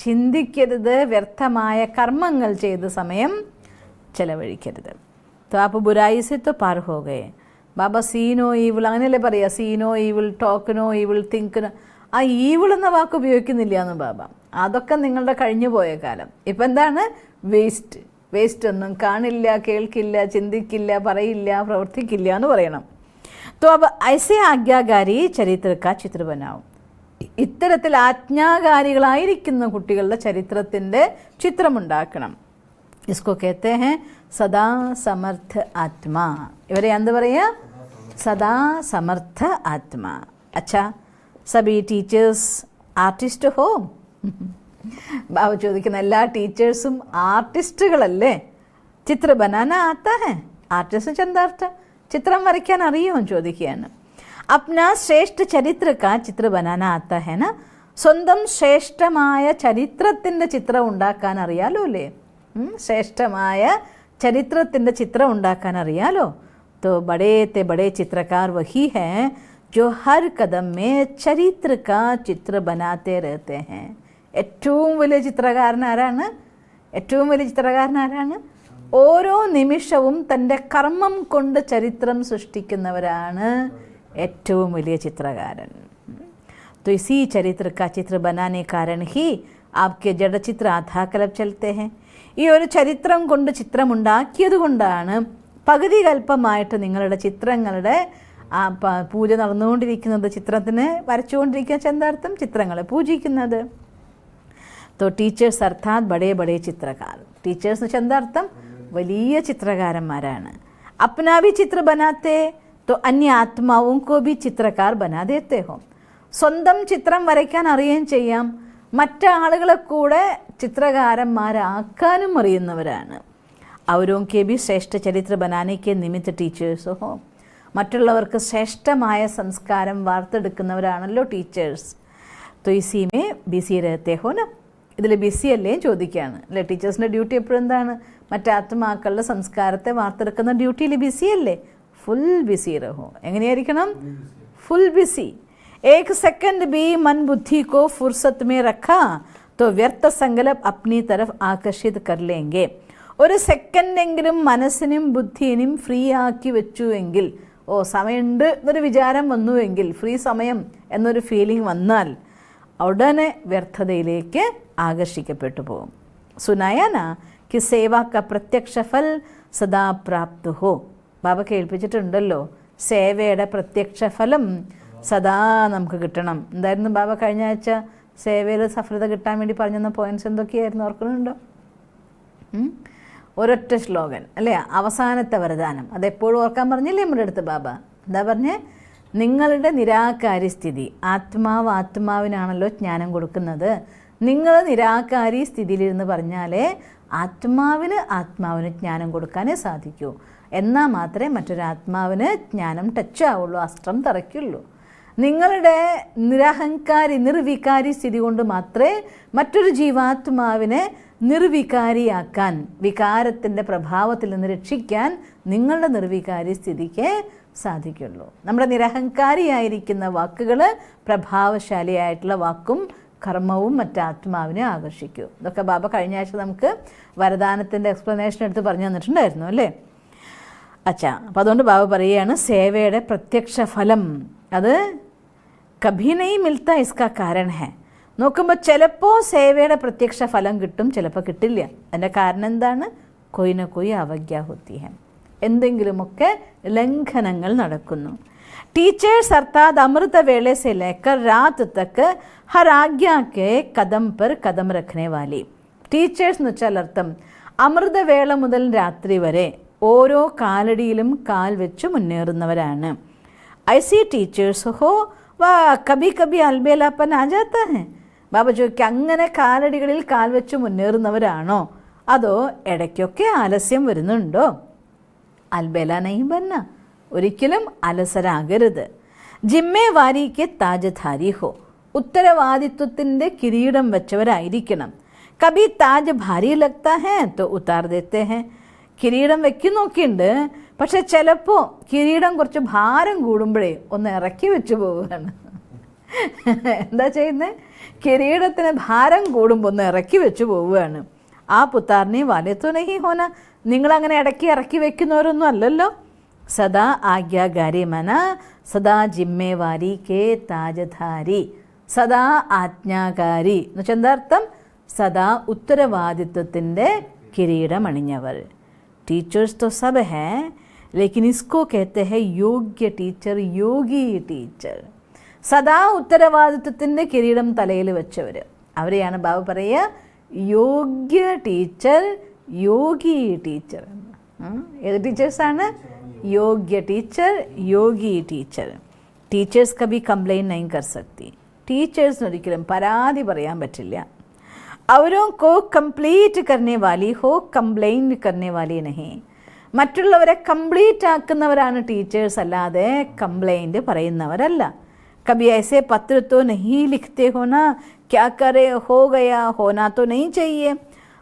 ചിന്തിക്കരുത്, വ്യർത്ഥമായ കർമ്മങ്ങൾ ചെയ്ത് സമയം ചെലവഴിക്കരുത്. तो आप बुराई से तो पार हो गए. ബാബ സീനോ ഈവിൾ അങ്ങനെയല്ലേ പറയുക, സീനോ ഈവിൾ, ടോക്കനോ ഈവിൾ, തിങ്കനോ. ആ ഈവിൾ എന്ന വാക്ക് ഉപയോഗിക്കുന്നില്ല എന്ന് ബാബ. അതൊക്കെ നിങ്ങളുടെ കഴിഞ്ഞു പോയ കാലം. ഇപ്പം എന്താണ്? വേസ്റ്റ്. വേസ്റ്റ് ഒന്നും കാണില്ല, കേൾക്കില്ല, ചിന്തിക്കില്ല, പറയില്ല, പ്രവർത്തിക്കില്ല എന്ന് പറയണം. तो अब ऐसे आज्ञाकारी चरित्र का चित्र बनाओ. ഇത്തരത്തിൽ ആജ്ഞാകാരികളായിരിക്കുന്ന കുട്ടികളുടെ ചരിത്രത്തിൻ്റെ ചിത്രമുണ്ടാക്കണം. इसको कहते हैं सदा समर्थ आत्मा. ഇവരെ എന്ത് പറയുക? സദാ സമർത്ഥ ആത്മാ. अच्छा सभी ടീച്ചേഴ്സ് ആർട്ടിസ്റ്റ് ഹോ? ബാബ ചോദിക്കുന്ന എല്ലാ ടീച്ചേഴ്സും ആർട്ടിസ്റ്റുകളല്ലേ? ചിത്ര ബനാന ആത്ത ഹെ? ആർട്ടിസ്റ്റ് എന്താർത്ഥം? ചിത്രം വരയ്ക്കാൻ അറിയുമോ ചോദിക്കുകയാണ്. അപ്ന ശ്രേഷ്ഠ ചരിത്ര കാ ചിത്ര ബനാന ആത്ത ഹെ ന? സ്വന്തം ശ്രേഷ്ഠമായ ചരിത്രത്തിൻ്റെ ചിത്രം ഉണ്ടാക്കാൻ അറിയാലോ അല്ലേ? ശ്രേഷ്ഠമായ ചരിത്രത്തിൻ്റെ ചിത്രം ഉണ്ടാക്കാൻ അറിയാലോ. तो बड़े ते बड़े चित्रकार वही हैं जो हर कदम में चरित्र का चित्र बनाते रहते हैं. ഏറ്റവും വലിയ ചിത്രകാരൻ ആരാണ്? ഏറ്റവും വലിയ ചിത്രകാരൻ ആരാണ്? ഓരോ നിമിഷവും തൻ്റെ കർമ്മം കൊണ്ട് ചരിത്രം സൃഷ്ടിക്കുന്നവരാണ് ഏറ്റവും വലിയ ചിത്രകാരൻ. तो इसी चरित्र का चित्र बनाने कारण ही आपके जड़ चित्र आधा कल्प चलते हैं. ഈ ഒരു ചരിത്രം കൊണ്ട് ചിത്രമുണ്ടാക്കിയത് കൊണ്ടാണ് പകുതി കൽപ്പമായിട്ട് നിങ്ങളുടെ ചിത്രങ്ങളുടെ പൂജ നടന്നുകൊണ്ടിരിക്കുന്നത്. ചിത്രത്തിന് വരച്ചുകൊണ്ടിരിക്കുന്ന ചെന്താർത്ഥം ചിത്രങ്ങളെ പൂജിക്കുന്നത്. तो ടീച്ചേഴ്സ് അർത്ഥാത് ബഡേ ബഡേ ചിത്രകാർ. ടീച്ചേഴ്സ് എന്ന് ചെന്താർത്ഥം വലിയ ചിത്രകാരന്മാരാണ്. अपना भी चित्र बनाते तो अन्य आत्माओं को भी चित्रकार बना देते हो. സ്വന്തം ചിത്രം വരയ്ക്കാൻ അറിയുകയും ചെയ്യാം, മറ്റാളുകളെ കൂടെ ചിത്രകാരന്മാരാക്കാനും അറിയുന്നവരാണ്. അവരും കെ ബി ശ്രേഷ്ഠ ചരിത്ര ബനാനയ്ക്ക് നിമിത്ത ടീച്ചേഴ്സ് ഹോ. മറ്റുള്ളവർക്ക് ശ്രേഷ്ഠമായ സംസ്കാരം വാർത്തെടുക്കുന്നവരാണല്ലോ ടീച്ചേഴ്സ്. तो इसी में बिजी रहते हो ना? ഇതിൽ ബിസി അല്ലേ ചോദിക്കുകയാണ് അല്ലേ? ടീച്ചേഴ്സിൻ്റെ ഡ്യൂട്ടി എപ്പോഴും എന്താണ്? മറ്റാത്മാക്കളുടെ സംസ്കാരത്തെ വാർത്തെടുക്കുന്ന ഡ്യൂട്ടിയിൽ ബിസി അല്ലേ? ഫുൾ ബിസി റഹോ. എങ്ങനെയായിരിക്കണം? Full BC. एक सेकंड भी मन बुद्धि को फुर्सत में रखा तो व्यर्थ संकल्प अपनी तरफ आकर्षित कर लेंगे. ഒരു സെക്കൻഡെങ്കിലും മനസ്സിനും ബുദ്ധിനും ഫ്രീ ആക്കി വെച്ചു എങ്കിൽ, ഓ സമയമുണ്ട് എന്നൊരു വിചാരം വന്നുവെങ്കിൽ, ഫ്രീ സമയം എന്നൊരു ഫീലിംഗ് വന്നാൽ ഉടനെ വ്യർത്ഥതയിലേക്ക് ആകർഷിക്കപ്പെട്ടു പോകും. സുനായാന കി സേവാ ക പ്രത്യക്ഷ ഫൽ സദാ പ്രാപ്ത് ഹോ. ബാബ കേൾപ്പിച്ചിട്ടുണ്ടല്ലോ, സേവയുടെ പ്രത്യക്ഷ ഫലം സദാ നമുക്ക് കിട്ടണം. എന്തായിരുന്നു ബാബ കഴിഞ്ഞ ആഴ്ച സേവയിൽ സഫലത കിട്ടാൻ വേണ്ടി പറഞ്ഞെന്ന പോയിന്റ്സ് എന്തൊക്കെയായിരുന്നു ഓർക്കുന്നുണ്ടോ? ഒരൊറ്റ ശ്ലോകൻ അല്ലേ? അവസാനത്തെ വരദാനം അതെപ്പോഴും ഓർക്കാൻ പറഞ്ഞില്ലേ നമ്മുടെ അടുത്ത് ബാബ? എന്താ പറഞ്ഞേ? നിങ്ങളുടെ നിരാകാരി സ്ഥിതി. ആത്മാവ് ആത്മാവിനാണല്ലോ ജ്ഞാനം കൊടുക്കുന്നത്. നിങ്ങൾ നിരാകാരി സ്ഥിതിയിലിരുന്ന് പറഞ്ഞാലേ ആത്മാവിന് ജ്ഞാനം കൊടുക്കാനേ സാധിക്കൂ. എന്നാൽ മാത്രമേ മറ്റൊരാത്മാവിന് ജ്ഞാനം ടച്ച് ആവുള്ളൂ, അസ്ത്രം തറയ്ക്കുള്ളൂ. നിങ്ങളുടെ നിർവികാരി സ്ഥിതി കൊണ്ട് മാത്രമേ മറ്റൊരു ജീവാത്മാവിനെ നിർവികാരിയാക്കാൻ, വികാരത്തിൻ്റെ പ്രഭാവത്തിൽ നിന്ന് രക്ഷിക്കാൻ നിങ്ങളുടെ നിർവികാരി സ്ഥിതിക്ക് സാധിക്കുള്ളൂ. നമ്മുടെ നിരഹങ്കാരിയായിരിക്കുന്ന വാക്കുകൾ പ്രഭാവശാലിയായിട്ടുള്ള വാക്കും കർമ്മവും മറ്റാത്മാവിനെ ആകർഷിക്കൂ. ഇതൊക്കെ ബാബ കഴിഞ്ഞ ആഴ്ച നമുക്ക് വരദാനത്തിൻ്റെ എക്സ്പ്ലനേഷൻ എടുത്ത് പറഞ്ഞു തന്നിട്ടുണ്ടായിരുന്നു അല്ലേ? അച്ഛാ, അപ്പം അതുകൊണ്ട് ബാബ പറയുകയാണ് സേവയുടെ പ്രത്യക്ഷ ഫലം അത് കഭി നഹീ മിൽത്ത ഇസ്കാ കാരൺ ഹെ. നോക്കുമ്പോൾ ചിലപ്പോൾ സേവയുടെ പ്രത്യക്ഷ ഫലം കിട്ടും, ചിലപ്പോൾ കിട്ടില്ല. അതിൻ്റെ കാരണം എന്താണ്? കൊയ് ന കൊയ് അവജ്ഞ ഹോത്തി ഹെ. എന്തെങ്കിലുമൊക്കെ ലംഘനങ്ങൾ നടക്കുന്നു. ടീച്ചേഴ്സ് അർത്ഥാത് അമൃത വേള സെ ലേക്കർ രാത് തക്ക് ഹർ ആജ്ഞ കെ കദം പർ കദം രഖ്നെ വാലി. ടീച്ചേഴ്സ് എന്ന് വെച്ചാൽ അർത്ഥം അമൃതവേള മുതൽ രാത്രി വരെ ഓരോ കാലടിയിലും കാൽ വെച്ച് മുന്നേറുന്നവരാണ്. ഐസി ടീച്ചേഴ്സ് ഹോ വാ കബി കബി അൽബേലാപ്പൻ ആജാത്ത ഹെ. ബാബ ചോദിക്കുക, അങ്ങനെ കാലടികളിൽ കാൽ വെച്ച് മുന്നേറുന്നവരാണോ, അതോ ഇടയ്ക്കൊക്കെ ആലസ്യം വരുന്നുണ്ടോ? അൽബേല നഹീ ബന്ന, ഒരിക്കലും അലസരാകരുത്. ജിമ്മേവാരിക്ക് താജധാരി ഹോ, ഉത്തരവാദിത്വത്തിൻ്റെ കിരീടം വെച്ചവരായിരിക്കണം. കബി താജ് ഭാരി ലഗ്താ ഹെ തോ ഉത്താർ ദേത്തെ ഹെ. കിരീടം വെക്കി നോക്കിയുണ്ട്, പക്ഷെ ചിലപ്പോൾ കിരീടം കുറച്ച് ഭാരം കൂടുമ്പോഴേ ഒന്ന് ഇറക്കി വെച്ച് പോവുകയാണ്. എന്താ ചെയ്യുന്നത്? കിരീടത്തിന് ഭാരം കൂടുമ്പോൾ ഒന്ന് ഇറക്കി വെച്ച് പോവുകയാണ്. ആ പുത്താറിനെ വാലത്തോ നഹി ഹോന, നിങ്ങളങ്ങനെ ഇറക്കി വെക്കുന്നവരൊന്നും അല്ലല്ലോ. സദാ ആജ്ഞാകാരി മന സദാ ജിമ്മേവാരി കെ താജധാരി. സദാ ആജ്ഞാകാരി എന്ന് വെച്ചാൽ എന്താ അർത്ഥം? സദാ ഉത്തരവാദിത്വത്തിൻ്റെ കിരീടമണിഞ്ഞവർ. ടീച്ചേഴ്സ് तो सब है, लेकिन इसको कहते हैं योग्य ടീച്ചർ, യോഗി ടീച്ചർ. സദാ ഉത്തരവാദിത്വത്തിൻ്റെ കിരീടം തലയിൽ വെച്ചവർ, അവരെയാണ് ബാബു പറയുക യോഗ്യ ടീച്ചർ, യോഗി ടീച്ചർ. ഏത് ടീച്ചേഴ്സാണ്? യോഗ്യ ടീച്ചർ, യോഗി ടീച്ചർ. ടീച്ചേഴ്സ് കभी കംപ്ലൈൻറ്റ് नहीं कर सकती. ടീച്ചേഴ്സിന് ഒരിക്കലും പരാതി പറയാൻ പറ്റില്ല. അവരോ കോ കംപ്ലീറ്റ് करने वाली हो, कंप्लेंट करने वाली नहीं. മറ്റുള്ളവരെ കംപ്ലീറ്റ് ആക്കുന്നവരാണ് ടീച്ചേഴ്സ്, അല്ലാതെ കംപ്ലൈൻറ്റ് പറയുന്നവരല്ല. कभी ऐसे पत्र तो नहीं लिखते हो ना, क्या करे हो गया, होना तो नहीं चाहिए.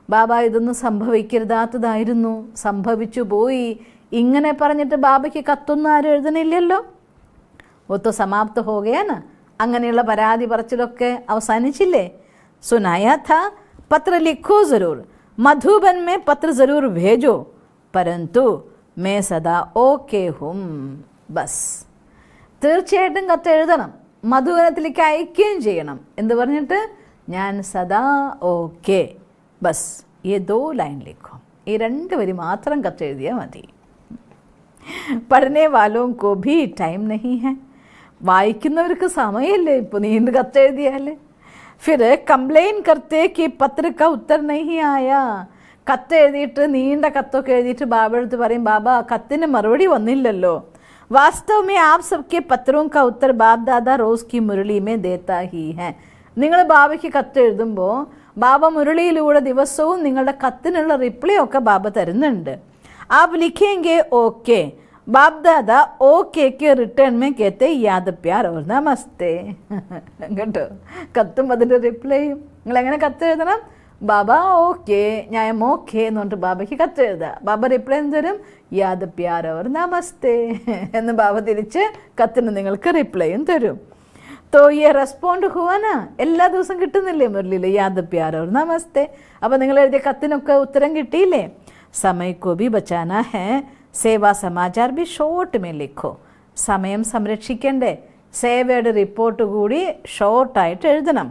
ബാബ ഇതൊന്നും സംഭവിക്കരുതാത്തതായിരുന്നു, സംഭവിച്ചു പോയി, ഇങ്ങനെ പറഞ്ഞിട്ട് ബാബയ്ക്ക് കത്തൊന്നും ആരും എഴുതണില്ലല്ലോ. ഒത്തു സമാപ്ത ഹോകയാണ്. അങ്ങനെയുള്ള പരാതി പറച്ചിലൊക്കെ അവസാനിച്ചില്ലേ? सुनाया था पत्र लिखो ज़रूर, मधुबन में पत्र ज़रूर भेजो, परंतु मैं सदा ओके हूँ. ബസ് തീർച്ചയായിട്ടും കത്ത് എഴുതണം, മധുവനത്തിലേക്ക് അയക്കുകയും ചെയ്യണം. എന്ത് പറഞ്ഞിട്ട്? ഞാൻ സദാ ഓക്കെ. ബസ് ഈ 2 ലൈൻ ലിഖോ, ഈ 2 വരി മാത്രം കത്ത് എഴുതിയാൽ മതി. പഠനേ വാലോം കോ ഭി ടൈം നഹി ഹെ, വായിക്കുന്നവർക്ക് സമയമില്ലേ ഇപ്പോൾ നീണ്ട് കത്ത് എഴുതിയാൽ. फिर कंप्लेन करते कि पत्र का उत्तर नहीं आया. കത്ത് എഴുതിയിട്ട് നീണ്ട കത്തൊക്കെ എഴുതിയിട്ട് ബാബ അടുത്ത് പറയും, ബാബ കത്തിന് മറുപടി വന്നില്ലല്ലോ. വാസ്തവ में आप सबके पत्रों का उत्तर बाप दादा रोज की मुरली में देता ही है. നിങ്ങൾ ബാബയ്ക്ക് കത്ത് എഴുതുമ്പോൾ ബാബ മുരളിയിലൂടെ ദിവസവും നിങ്ങളുടെ കത്തിനുള്ള റിപ്ലൈ ഒക്കെ ബാബ തരുന്നുണ്ട്. ആപ് ലിഖേംഗെ ഓക്കെ, ബാബ് ദാദാ ഓക്കേക്ക് റിട്ടേൺ മേ കേത്തെ യാദ് പ്യാർ ഓർ നമസ്തേ. കേട്ടോ, കത്തും അതിൻ്റെ റിപ്ലൈയും. നിങ്ങളെങ്ങനെ കത്ത് എഴുതണം? ബാബ ഓക്കെ, ഞാൻ ഓക്കെ എന്ന് പറഞ്ഞിട്ട് ബാബയ്ക്ക് കത്ത് എഴുതുക. ബാബ റിപ്ലൈ തരും, യാദ് പ്യാർ ഓർ നമസ്തേ എന്ന് ബാബ തിരിച്ച് കത്തിന് നിങ്ങൾക്ക് റിപ്ലൈയും തരും. തോ ഈ റെസ്പോണ്ട് ഹുവാന എല്ലാ ദിവസവും കിട്ടുന്നില്ലേ മുരളിയിൽ യാദ് പ്യാർ ഓർ നമസ്തേ. അപ്പോൾ നിങ്ങൾ എഴുതിയ കത്തിനൊക്കെ ഉത്തരം കിട്ടിയില്ലേ? സമയക്കോ ബി ബച്ചാനാ ഹേ, സേവാ സമാചാർ ബി ഷോർട്ട് മേ ലിഖോ. സമയം സംരക്ഷിക്കണ്ടേ, സേവയുടെ റിപ്പോർട്ട് കൂടി ഷോർട്ടായിട്ട് എഴുതണം.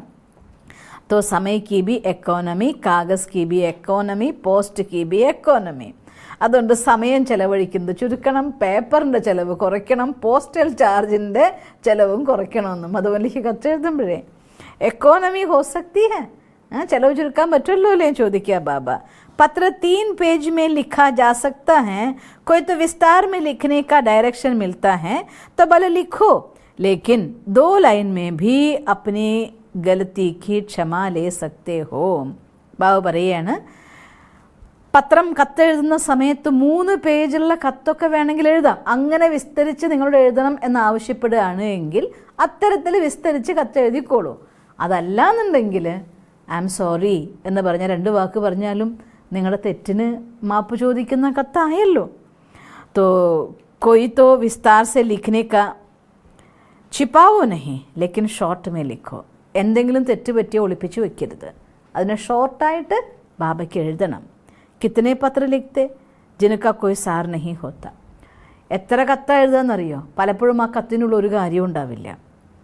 तो समय की भी എക്കോണമി, കാഗസ് की भी എക്കോണമി, പോസ്റ്റ് की भी എക്കോണമി. അതുകൊണ്ട് സമയം ചെലവഴിക്കുന്നത് ചുരുക്കണം, പേപ്പറിൻ്റെ ചിലവ് കുറയ്ക്കണം, പോസ്റ്റൽ ചാർജിൻ്റെ ചിലവും കുറയ്ക്കണമെന്നും അതുപോലെ കത്തെഴുതുമ്പോഴേ എക്കോണമി ഹോ സക്തി ഹെ, ചിലവ് ചുരുക്കാൻ പറ്റുമല്ലോ അല്ലേ ചോദിക്കുക ബാബ. पत्र 3 पेज में लिखा जा सकता है, कोई तो विस्तार में लिखने का डायरेक्शन मिलता है तो भले लिखो, लेकिन 2 लाइन में भी अपनी गलती की क्षमा ले सकते हो. ബാബു പറയാണ്, പത്രം കത്തെഴുതുന്ന സമയത്ത് 3 പേജുള്ള കത്തൊക്കെ വേണമെങ്കിൽ എഴുതാം. അങ്ങനെ വിസ്തരിച്ച് നിങ്ങളോട് എഴുതണം എന്ന് ആവശ്യപ്പെടുകയാണ് എങ്കിൽ അത്തരത്തിൽ വിസ്തരിച്ച് കത്തെഴുതിക്കോളൂ. അതല്ലാന്നുണ്ടെങ്കിൽ ഐ ആം സോറി എന്ന് പറഞ്ഞ 2 വാക്ക് പറഞ്ഞാലും നിങ്ങളുടെ തെറ്റിന് മാപ്പ് ചോദിക്കുന്ന കത്തായല്ലോ. तो कोई तो विस्तार से लिखने का छिपाओ नहीं, लेकिन ഷോർട്ട് में लिखो. എന്തെങ്കിലും തെറ്റ് പറ്റിയോ ഒളിപ്പിച്ച് വെക്കരുത്, അതിനെ ഷോർട്ടായിട്ട് ബാബയ്ക്ക് എഴുതണം. കിത്തനെ പത്ര ലിഖ്തെ ജിനക്ക കോയി സാർ നഹി ഹോത്ത. എത്ര കത്ത എഴുതാന്നറിയോ? പലപ്പോഴും ആ കത്തിനുള്ള ഒരു കാര്യവും ഉണ്ടാവില്ല.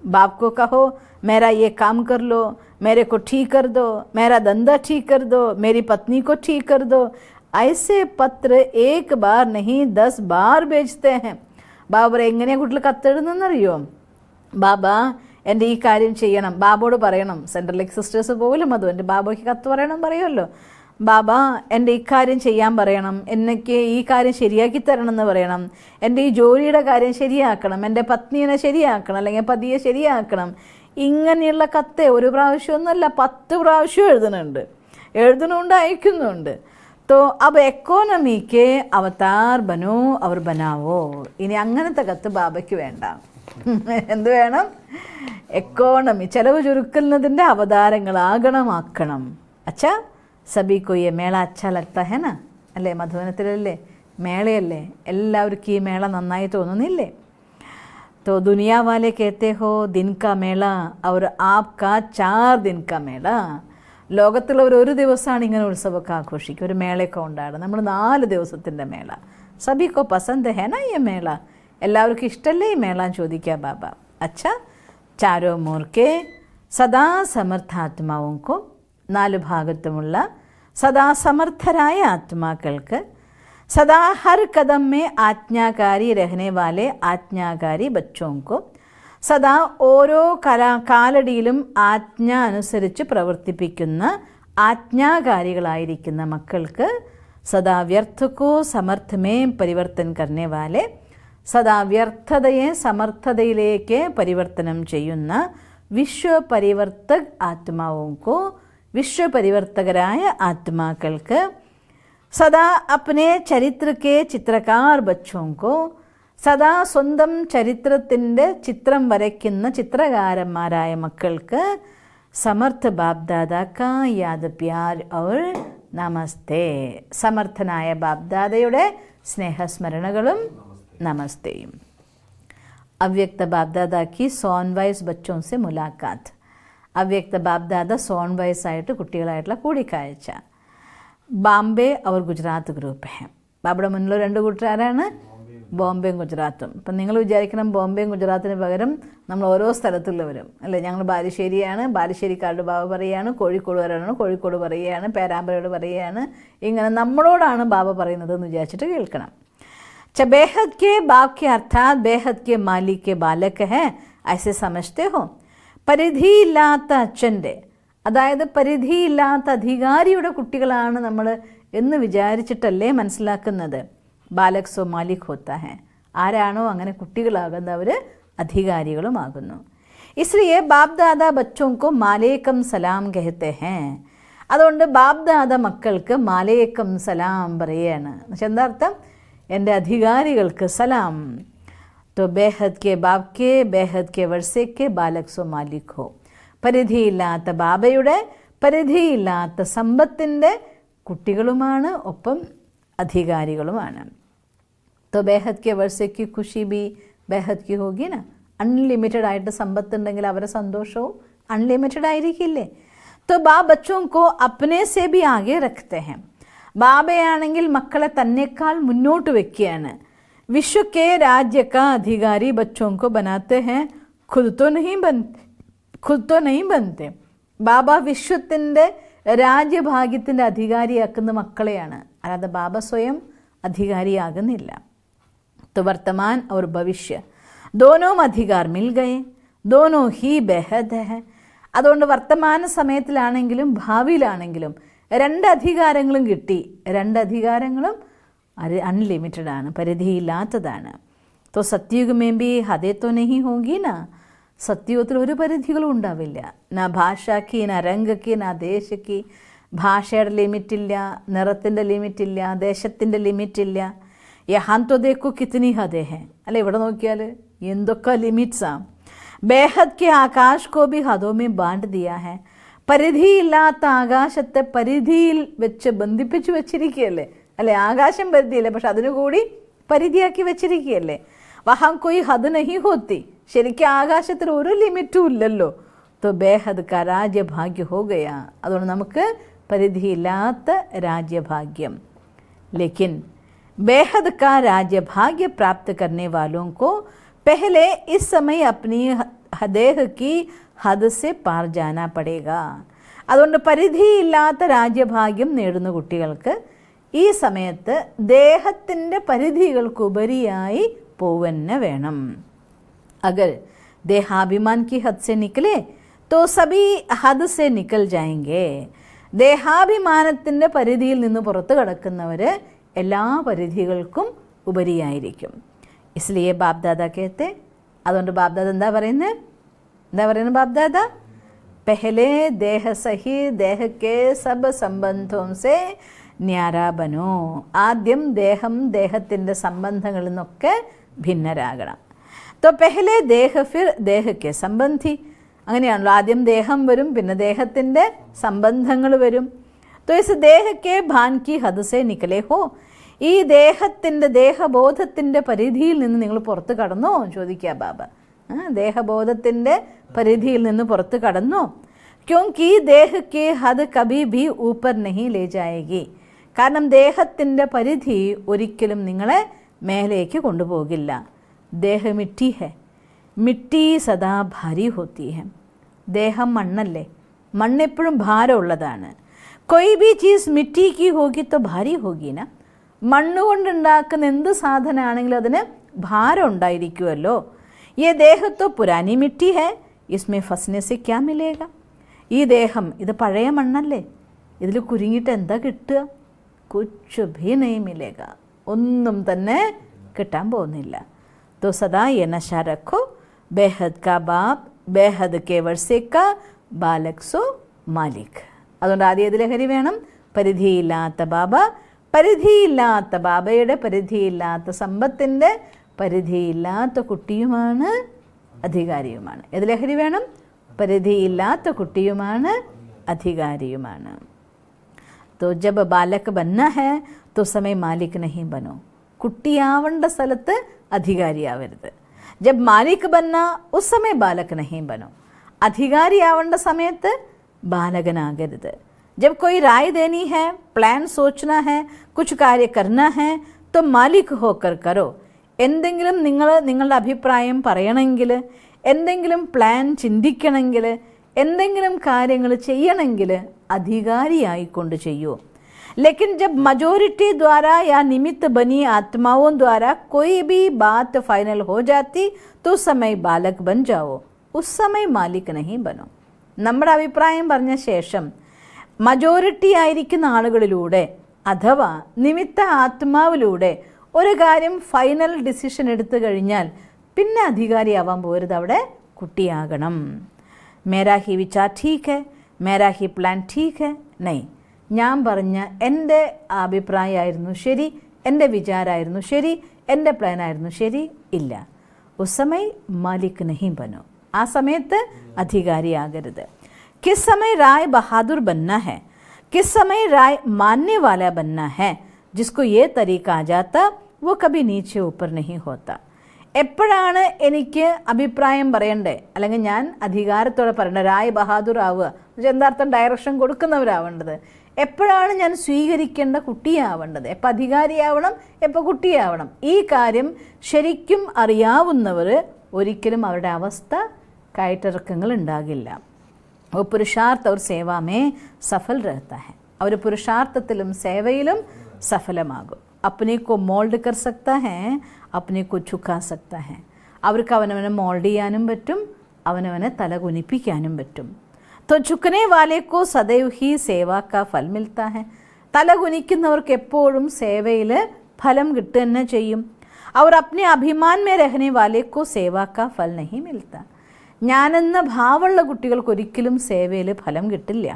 बाप को कहो मेरा ये काम कर लो, मेरे को ठीक कर दो, मेरा धंधा ठीक कर दो, मेरी पत्नी को ठीक कर दो. ऐसे पत्र 1 बार नहीं 10 बार भेजते हैं. ബാബ എങ്ങനെയാണ് കുട്ടികൾ കത്തെഴുതുന്നറിയോ? ബാബ എൻ്റെ ഈ കാര്യം ചെയ്യണം, ബാബോട് പറയണം. സെൻട്രൽ സിസ്റ്റേഴ്സ് പോലും അതുകൊണ്ട് ബാബയ്ക്ക് കത്ത് പറയണം പറയുമല്ലോ. ബാബ എൻ്റെ ഇക്കാര്യം ചെയ്യാൻ പറയണം, എനിക്ക് ഈ കാര്യം ശരിയാക്കി തരണം എന്ന് പറയണം, എൻ്റെ ഈ ജോലിയുടെ കാര്യം ശരിയാക്കണം, എൻ്റെ പത്നീനെ ശരിയാക്കണം, അല്ലെങ്കിൽ പതിയെ ശരിയാക്കണം. ഇങ്ങനെയുള്ള കത്ത് 1 പ്രാവശ്യമൊന്നുമല്ല 10 പ്രാവശ്യം എഴുതണുണ്ട്, അയക്കുന്നുണ്ട്. तो अब എക്കോണമി के അവതാർ ബനോ അവർ ബനാവോ. ഇനി അങ്ങനത്തെ കത്ത് ബാബയ്ക്ക് വേണ്ട. എന്ത് വേണം? എക്കോണമി, ചെലവ് ചുരുക്കുന്നതിൻ്റെ അവതാരങ്ങളാകണം. അച്ഛാ സബി കൊയ്യെ മേള അച്ഛാ ലഗ്താ ഹെ നാ, അല്ലേ? മധുവനത്തിലല്ലേ മേളയല്ലേ, എല്ലാവർക്കും ഈ മേള നന്നായി തോന്നുന്നില്ലേ? तो दुनिया वाले कहते हो दिन का मेला और आपका 4 दिन का मेला. ലോകത്തുള്ളവർ ഒരു ദിവസമാണ് ഇങ്ങനെ ഉത്സവമൊക്കെ ആഘോഷിക്കും, ഒരു മേളയൊക്കെ ഉണ്ടാകും. നമ്മൾ 4 ദിവസത്തിൻ്റെ മേള. സബിക്കോ പസന്ത് ഹേ നാ ഈ മേള, എല്ലാവർക്കും ഇഷ്ടമല്ലേ ഈ മേള ചോദിക്കുക ബാബ. അച്ഛാ, ചാരോ മോർക്കെ സദാ സമർത്ഥാത്മാവുക്കോ, 4 ഭാഗത്തുമുള്ള സദാ സമർത്ഥരായ ആത്മാക്കൾക്ക്, सदा हर कदम में आज्ञाकारी रहने वाले आज्ञാകാരി बच्चों को, സദാ ഓരോ കാലടിയിലും ആജ്ഞ അനുസരിച്ച് പ്രവർത്തിപ്പിക്കുന്ന ആജ്ഞാകാരികളായിരിക്കുന്ന മക്കൾക്ക്, സദാ വ്യർത്ഥക്കോ സമർത്ഥമേ പരിവർത്തൻ കർണേ വാലെ, സദാ വ്യർത്ഥതയെ സമർത്ഥതയിലേക്ക് പരിവർത്തനം ചെയ്യുന്ന വിശ്വപരിവർത്തക് ആത്മാവുക്കോ, വിശ്വപരിവർത്തകരായ ആത്മാക്കൾക്ക്, സദാ അപ്നെ ചരിത്ര കെ ചിത്രകാർ ബച്ചോങ്കോ, സദാ സ്വന്തം ചരിത്രത്തിൻ്റെ ചിത്രം വരയ്ക്കുന്ന ചിത്രകാരന്മാരായ മക്കൾക്ക്, സമർത്ഥ ബാബ്ദാദാ കാ യാദ് പ്യാർ ഔർ നമസ്തേ, സമർത്ഥനായ ബാബ്ദാദയുടെ സ്നേഹസ്മരണകളും നമസ്തേയും. അവ്യക്ത ബാബ്ദാദാ കി സോൺവൈസ് ബച്ചോं से മുലാഖാത്ത്. അവ്യക്ത ബാബ്ദാദ സോൺവൈസായിട്ട് കുട്ടികളായിട്ടുള്ള കൂടിക്കാഴ്ച. ബോംബെ അവർ ഗുജറാത്ത് ഗ്രൂപ്പ് ഹെ. ബാബയുടെ മുന്നിൽ 2 കൂട്ടരാരാണ്? ബോംബെയും ഗുജറാത്തും. ഇപ്പം നിങ്ങൾ വിചാരിക്കണം ബോംബെയും ഗുജറാത്തിന് പകരം നമ്മൾ ഓരോ സ്ഥലത്തുള്ളവരും അല്ലേ. ഞങ്ങൾ ബാലുശ്ശേരിയാണ്, ബാലുശ്ശേരിക്കാരുടെ ബാബ പറയുകയാണ്, കോഴിക്കോടുകാരാണ് കോഴിക്കോട് പറയുകയാണ്, പേരാമ്പ്രയോട് പറയുകയാണ്. ഇങ്ങനെ നമ്മളോടാണ് ബാബ പറയുന്നത് എന്ന് വിചാരിച്ചിട്ട് കേൾക്കണം. ബേഹദ് കെ ബാബ് കെ അർത്ഥാത് ബേഹദ് കെ മാലിക് കെ ബാലക് ഹെ ഐസെ സമജ്തേ ഹോ. പരിധിയില്ലാത്ത അച്ഛൻ്റെ, അതായത് പരിധിയില്ലാത്ത അധികാരിയുടെ കുട്ടികളാണ് നമ്മൾ എന്ന് വിചാരിച്ചിട്ടല്ലേ മനസ്സിലാക്കുന്നത്. ബാലക് സോ മാലിക് ഹോത്ത ഹെ. ആരാണോ അങ്ങനെ കുട്ടികളാകുന്നവർ അധികാരികളുമാകുന്നു. ഇസ്ലിയെ ബാബ്ദാദ ബച്ചോങ്കോ മാലേക്കം സലാം കഹത്തെ ഹേ. അതുകൊണ്ട് ബാബ്ദാദ മക്കൾക്ക് മാലേക്കം സലാം പറയുകയാണ്. എന്നുവെച്ചാൽ എന്താ അർത്ഥം? എൻ്റെ അധികാരികൾക്ക് സലാം. तो बेहद के बाप के बेहद के वर्षे के बालक सो मालिक हो. പരിധിയില്ലാത്ത ബാബയുടെ പരിധിയില്ലാത്ത സമ്പത്തിൻ്റെ കുട്ടികളുമാണ്, ഒപ്പം അധികാരികളുമാണ്. तो बेहद के वर्षे की खुशी भी बेहद की होगी ना. അൺലിമിറ്റഡ് ആയിട്ട് സമ്പത്തുണ്ടെങ്കിൽ അവരുടെ സന്തോഷവും അൺലിമിറ്റഡ് ആയിരിക്കില്ലേ. तो बाप बच्चों को अपने से भी आगे रखते हैं. ബാബയാണെങ്കിൽ മക്കളെ തന്നെക്കാൾ മുന്നോട്ട് വെക്കുകയാണ്. विश्व के राज्य का अधिकारी बच्चों को बनाते हैं, खुद तो नहीं बनते. ബാബ വിശ്വത്തിൻ്റെ രാജ്യഭാഗ്യത്തിൻ്റെ അധികാരിയാക്കുന്ന മക്കളെയാണ്, അല്ലാതെ ബാബ സ്വയം അധികാരിയാകുന്നില്ല. तो वर्तमान और भविष्य दोनों അധികാർ മിൽ ഗയേ, दोनों ही बेहद है. അതുകൊണ്ട് വർത്തമാന സമയത്തിലാണെങ്കിലും ഭാവിയിലാണെങ്കിലും 2 അധികാരങ്ങളും കിട്ടി. 2 അധികാരങ്ങളും അൺലിമിറ്റഡ് ആണ്, പരിധിയില്ലാത്തതാണ്. तो सत्युग में भी हदें तो नहीं होगी ना. സത്യത്തിൽ ഒരു പരിധികളും ഉണ്ടാവില്ല. നാ ഭാഷയ്ക്ക്, നാ രംഗയ്ക്ക്, നാ ദേശയ്ക്ക്. ഭാഷയുടെ ലിമിറ്റില്ല, നിറത്തിൻ്റെ ലിമിറ്റില്ല, ദേശത്തിൻ്റെ ലിമിറ്റില്ല. യഹാൻ തോ ദേഖോ കിത്നി ഹദേ ഹെ. അല്ല, ഇവിടെ നോക്കിയാൽ എന്തൊക്കെ ലിമിറ്റ്സാണ്. ബേഹദ് കെ ആകാശ് കോ ബി ഹദോ മേ ബാണ്ട് ദിയാ ഹെ. പരിധിയില്ലാത്ത ആകാശത്തെ പരിധിയിൽ വെച്ച് ബന്ധിപ്പിച്ച് വെച്ചിരിക്കുകയല്ലേ. അല്ലേ, ആകാശം പരിധിയില്ല, പക്ഷെ അതിനു കൂടി പരിധിയാക്കി വെച്ചിരിക്കുകയല്ലേ. വഹാം കൊയ് ഹദ് നഹി ഹോത്തി. ശരിക്കും ആകാശത്തിൽ ഒരു ലിമിറ്റും ഇല്ലല്ലോ. तो बेहद का राज्यभाग्य हो गया. അതുകൊണ്ട് നമുക്ക് പരിധിയില്ലാത്ത രാജ്യഭാഗ്യം. लेकिन बेहद का राज्यभाग्य प्राप्त करने वालों को पहले इस समय अपनी देह की हद से पार जाना पड़ेगा. അതുകൊണ്ട് പരിധിയില്ലാത്ത രാജ്യഭാഗ്യം നേടുന്ന കുട്ടികൾക്ക് ഈ സമയത്ത് ദേഹത്തിൻ്റെ പരിധികൾക്കുപരിയായി പോവന്നെ വേണം. अगर देहाभिमान की हद से निकले तो सभी हद से निकल जाएंगे. ദേഹാഭിമാനത്തിൻ്റെ പരിധിയിൽ നിന്ന് പുറത്ത് കടക്കുന്നവർ എല്ലാ പരിധികൾക്കും ഉപരിയായിരിക്കും. ഇസ്ലിയെ ബാബ്ദാദ കേത്തെ. അതുകൊണ്ട് ബാബ്ദാദ എന്താ പറയുന്നത് ബാബ്ദാദ? പെഹലെ ദേഹ സഹി ദേഹ കെ സബ് സംബന്ധവും സേ ന്യാരാ ബനോ. ആദ്യം ദേഹത്തിൻ്റെ സംബന്ധങ്ങളിൽ നിന്നൊക്കെ ഭിന്നരാകണം. तो पहले देह फिर देह के संबंधी. അങ്ങനെയാണല്ലോ, ആദ്യം ദേഹം വരും, പിന്നെ ദേഹത്തിൻ്റെ സംബന്ധങ്ങൾ വരും. तो इस देह के भान की हद से निकले हो. ഈ ദേഹബോധത്തിൻ്റെ പരിധിയിൽ നിന്ന് നിങ്ങൾ പുറത്ത് കടന്നോ ചോദിക്കുക ബാബ. ദേഹബോധത്തിൻ്റെ പരിധിയിൽ നിന്ന് പുറത്ത് കടന്നോ? ക്യോങ്കി ദേഹ കെ ഹദ് കഭി ഭി ഊപ്പർ നഹി ലേ ജായേഗി. കാരണം ദേഹത്തിൻ്റെ പരിധി ഒരിക്കലും നിങ്ങളെ മേലേക്ക് കൊണ്ടുപോകില്ല. ദേഹ മിട്ടി ഹെ, മിട്ടി സദാ ഭാരി ഹോത്തി ഹെ. ദേഹം മണ്ണല്ലേ, മണ്ണെപ്പോഴും ഭാരമുള്ളതാണ്. കൊയ് ബി ചീസ് മിട്ടി കി ഹോഗി തോ ഭാരി ഹോഗീന. മണ്ണുകൊണ്ടുണ്ടാക്കുന്ന എന്ത് സാധനമാണെങ്കിലും അതിന് ഭാരം ഉണ്ടായിരിക്കുമല്ലോ. യേ ദേഹത്തോ പുരാനി മിട്ടി ഹെ, ഇസ്മേ ഫസ്നെ സെ ക്യാ മിലേഗ. ഈ ദേഹം ഇത് പഴയ മണ്ണല്ലേ, ഇതിൽ കുരുങ്ങിയിട്ട് എന്താ കിട്ടുക? കുച്ച് ഭീ നഹീ മിലേഗ, ഒന്നും തന്നെ കിട്ടാൻ പോകുന്നില്ല. तो सदा ये नशा रखो, बेहद का बाप बेहद के वर्षे का ബാലക് സോ മാലിക്. അതുകൊണ്ട് ആദ്യം ഏത് ലഹരി വേണം? പരിധിയില്ലാത്ത ബാബ, പരിധിയില്ലാത്ത ബാബയുടെ പരിധിയില്ലാത്ത സമ്പത്തിൻ്റെ പരിധിയില്ലാത്ത കുട്ടിയുമാണ്, അധികാരിയുമാണ്. ഏത് ലഹരി വേണം? പരിധിയില്ലാത്ത കുട്ടിയുമാണ്, അധികാരിയുമാണ്. तो जब बालक बनना है तो समय मालिक नहीं बनो. കുട്ടിയാവേണ്ട സ്ഥലത്ത് അധികാരിയാവരുത്. ജബ് മാലിക് ബന്ന ഉസ് സമയ ബാലക് നഹീം ബനോ. അധികാരിയാവേണ്ട സമയത്ത് ബാലകനാകരുത്. जब कोई राय देनी है, प्लान सोचना है, कुछ कार्य करना है तो मालिक होकर करो. എന്തെങ്കിലും നിങ്ങളുടെ അഭിപ്രായം പറയണമെങ്കിൽ, എന്തെങ്കിലും പ്ലാൻ ചിന്തിക്കണമെങ്കിൽ, എന്തെങ്കിലും കാര്യങ്ങൾ ചെയ്യണമെങ്കിൽ അധികാരിയായിക്കൊണ്ട് ചെയ്യൂ. लेकिन जब मजॉरिटी द्वारा या निमित्त बनी आत्माओं द्वारा कोई भी बात फाइनल हो जाती तो समय बालक बन जाओ, उस समय मालिक नहीं बनो. നമ്മുടെ അഭിപ്രായം പറഞ്ഞ ശേഷം മജോറിറ്റി ആയിരിക്കുന്ന ആളുകളിലൂടെ അഥവാ നിമിത്ത ആത്മാവിലൂടെ ഒരു കാര്യം ഫൈനൽ ഡിസിഷൻ എടുത്തു കഴിഞ്ഞാൽ പിന്നെ അധികാരിയാവാൻ പോരുത്, അവിടെ കുട്ടിയാകണം. മേരാ ഹി വിചാർ ഠീക്ക് ഹെ, മേരാ ഹി പ്ലാൻ ഠീക്ക് ഹെ, നൈ, ഞാൻ പറഞ്ഞ എൻ്റെ അഭിപ്രായമായിരുന്നു ശരി, എൻ്റെ വിചാരമായിരുന്നു ശരി, എൻ്റെ പ്ലാനായിരുന്നു ശരി, ഇല്ല. ഉസ്സമയ മാലിക് നഹീം ബനോ, ആ സമയത്ത് അധികാരിയാകരുത്. കിസ് സമയ റായ് ബഹാദുർ ബന്ന ഹെ, കിസ് സമയ റായ് മാനने वाला बनना है. जिसको ये तरीका आ जाता वो कभी नीचे ऊपर नहीं होता. എപ്പോഴാണ് എനിക്ക് അഭിപ്രായം പറയണ്ടേ, അല്ലെങ്കിൽ ഞാൻ അധികാരത്തോടെ പറയണ്ടേ, റായ് ബഹാദുർ ആവുക, എന്താർത്ഥം ഡയറക്ഷൻ കൊടുക്കുന്നവരാവേണ്ടത്. എപ്പോഴാണ് ഞാൻ സ്വീകരിക്കേണ്ട കുട്ടിയാവേണ്ടത്, എപ്പോൾ അധികാരിയാവണം, എപ്പോൾ കുട്ടിയാവണം. ഈ കാര്യം ശരിക്കും അറിയാവുന്നവർ ഒരിക്കലും അവരുടെ അവസ്ഥ കയറ്റിറക്കങ്ങൾ ഉണ്ടാകില്ല. वो पुरुषार्थ और सेवा में सफल रहता है. അവർ പുരുഷാർത്ഥത്തിലും സേവയിലും സഫലമാകും. अपने को मोल्ड कर सकता है, अपने को झुका सकता है. അവർക്ക് അവനവനെ മോൾഡ് ചെയ്യാനും പറ്റും, അവനവനെ തല കുനിപ്പിക്കാനും പറ്റും. तो झुकने वाले को सदैव ही सेवा का फल मिलता है. തല കുനിക്കുന്നവർക്ക് എപ്പോഴും സേവയിൽ ഫലം കിട്ടുക തന്നെ ചെയ്യും. और अपने अभिमान में रहने वाले को सेवा का फल नहीं मिलता. ഞാനെന്ന ഭാവമുള്ള കുട്ടികൾക്ക് ഒരിക്കലും സേവയിൽ ഫലം കിട്ടില്ല.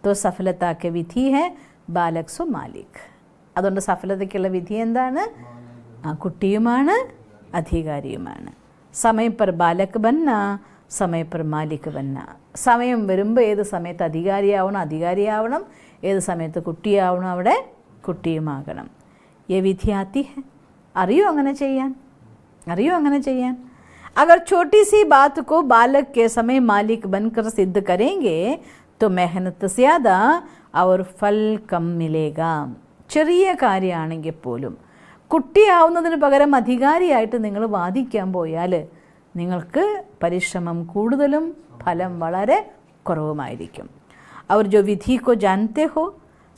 तो सफलता के विधि है बालक सो मालिक. അതുകൊണ്ട് സഫലതയ്ക്കുള്ള വിധി എന്താണ്? ആ കുട്ടിയുമാണ്, അധികാരിയുമാണ്. സമയം പർ ബാലക് ബന്ന, സമയം പർ മാലിക് ബന്ന. സമയം വരുമ്പോൾ ഏത് സമയത്ത് അധികാരിയാവണം, ഏത് സമയത്ത് കുട്ടിയാവണം, അവിടെ കുട്ടിയുമാകണം. യേ വിധിയാത്തി ഹെ, അറിയോ അങ്ങനെ ചെയ്യാൻ. अगर छोटी सी बात को बालक के समय मालिक बनकर सिद्ध करेंगे तो मेहनत ज़्यादा और फल कम मिलेगा. ചെറിയ കാര്യമാണെങ്കിൽ പോലും കുട്ടിയാവുന്നതിന് പകരം അധികാരിയായിട്ട് നിങ്ങൾ വാദിക്കാൻ പോയാൽ നിങ്ങൾക്ക് പരിശ്രമം കൂടുതലും ഫലം വളരെ കുറവുമായിരിക്കും. और जो विधि को जानते हो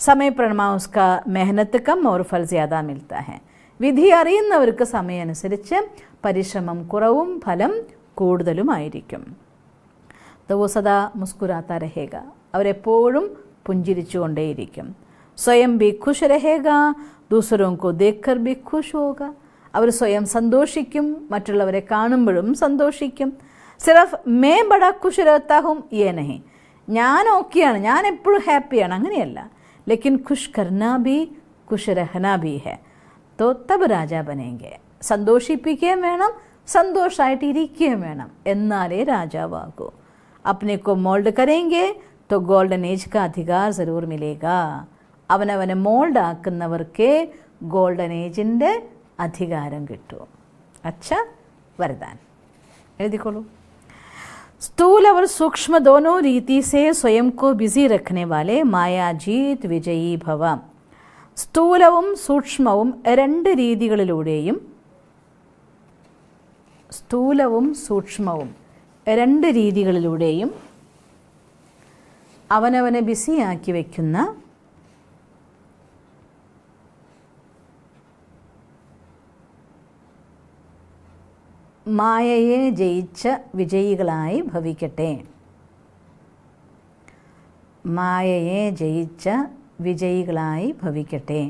समय प्रणमा उसका मेहनत कम और फल ज़्यादा मिलता है. വിധി അറിയുന്നവർക്ക് സമയമനുസരിച്ച് പരിശ്രമം കുറവും ഫലം കൂടുതലുമായിരിക്കും. तो वो सदा मुस्कुराता रहेगा, അവരെപ്പോഴും പുഞ്ചിരിച്ചുകൊണ്ടേയിരിക്കും. സ്വയം भी खुश रहेगा, दूसरों को देखकर भी खुश होगा. അവർ സ്വയം സന്തോഷിക്കും, മറ്റുള്ളവരെ കാണുമ്പോഴും സന്തോഷിക്കും. സിർഫ് മേ ബഡാ ഖുഷ് രഹതാ ഹും യേ നഹീ, ഞാൻ ഓക്കെയാണ്, ഞാൻ എപ്പോഴും ഹാപ്പിയാണ്, അങ്ങനെയല്ല. ലേക്കിൻ ഖുഷ് കർനാ ഭി ഖുഷ് രഹനാ ഭി ഹെ, तो तब രാജാ ബനേംഗെ. സന്തോഷിപ്പിക്കുകയും വേണം, സന്തോഷമായിട്ട് ഇരിക്കുകയും വേണം, എന്നാലേ രാജാവാകൂ. अपने को मोल्ड करेंगे तो गोल्डन एज का अधिकार ज़रूर मिलेगा. അവനവനെ മോൾഡ് ആക്കുന്നവർക്ക് ഗോൾഡൻ ഏജിൻ്റെ അധികാരം കിട്ടും. അച്ഛ വരദാൻ എഴുതിക്കോളൂ. स्थूल और सूक्ष्म दोनों रीति से स्वयं को बिजी रखने वाले മായാജീത് വിജയീ ഭവ. സ്ഥൂലവും സൂക്ഷ്മവും രണ്ട് രീതികളിലൂടെയും അവനവനെ ബിസിയാക്കി വയ്ക്കുന്ന മായയെ ജയിച്ച വിജയികളായി ഭവിക്കട്ടെ. മായയെ ജയിച്ച വിജയികളായി ഭവിക്കട്ടെ.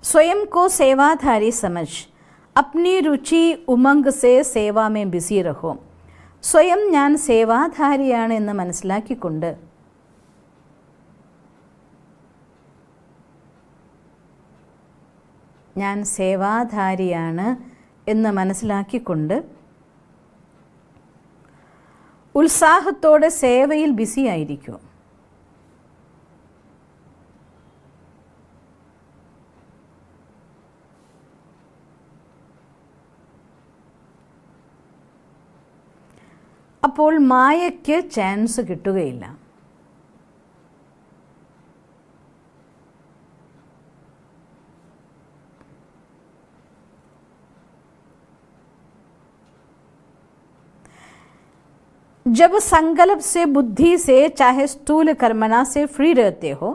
स्वयं को सेवाधारी समझ अपनी रुचि उमंग से सेवा में बिजी रहो. സ്വയം ഞാൻ സേവാധാരിയാണ് എന്ന് മനസ്സിലാക്കിക്കൊണ്ട് ഉത്സാഹത്തോടെ സേവയിൽ ബിസിയായിരിക്കും. അപ്പോൾ മായയ്ക്ക് ചാൻസ് കിട്ടുകയില്ല. जब संकल्प से बुद्धि से चाहे स्थूल कर्मणा से फ्री रहते हो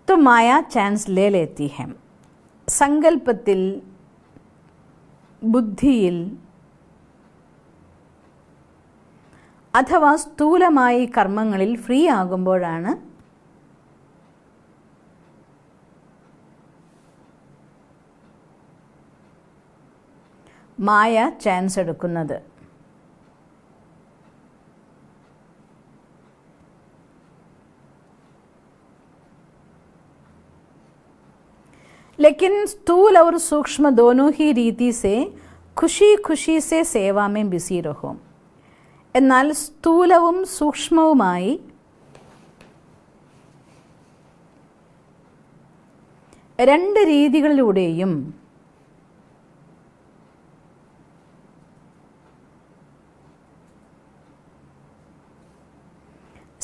तो माया चांस ले लेती है. സങ്കല്പത്തിൽ ബുദ്ധിയിൽ അഥവാ സ്ഥൂലമായി കർമ്മങ്ങളിൽ ഫ്രീ ആകുമ്പോഴാണ് മായ ചാൻസ് എടുക്കുന്നത്. लेकिन स्थूल और सूक्ष्म दोनों ही रीति से खुशी खुशी से सेवा में बिजी रहो. എന്നാൽ സ്ഥൂലവും സൂക്ഷ്മവുമായി രണ്ട് രീതികളിലൂടെയും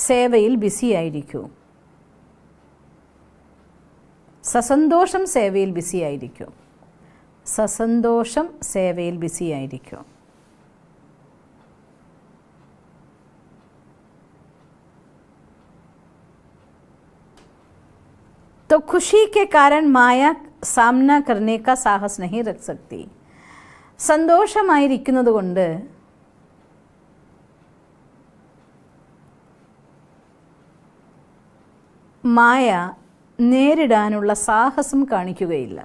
സേവയിൽ ബിസിയായിരിക്കൂ. സസന്തോഷം സേവയിൽ ബിസിയായിരിക്കും. तो खुशी के कारण माया सामना करने का साहस नहीं रख सकती. സന്തോഷമായിരിക്കുന്നത് കൊണ്ട് മായ നേരിടാനുള്ള സാഹസം കാണിക്കുകയില്ല.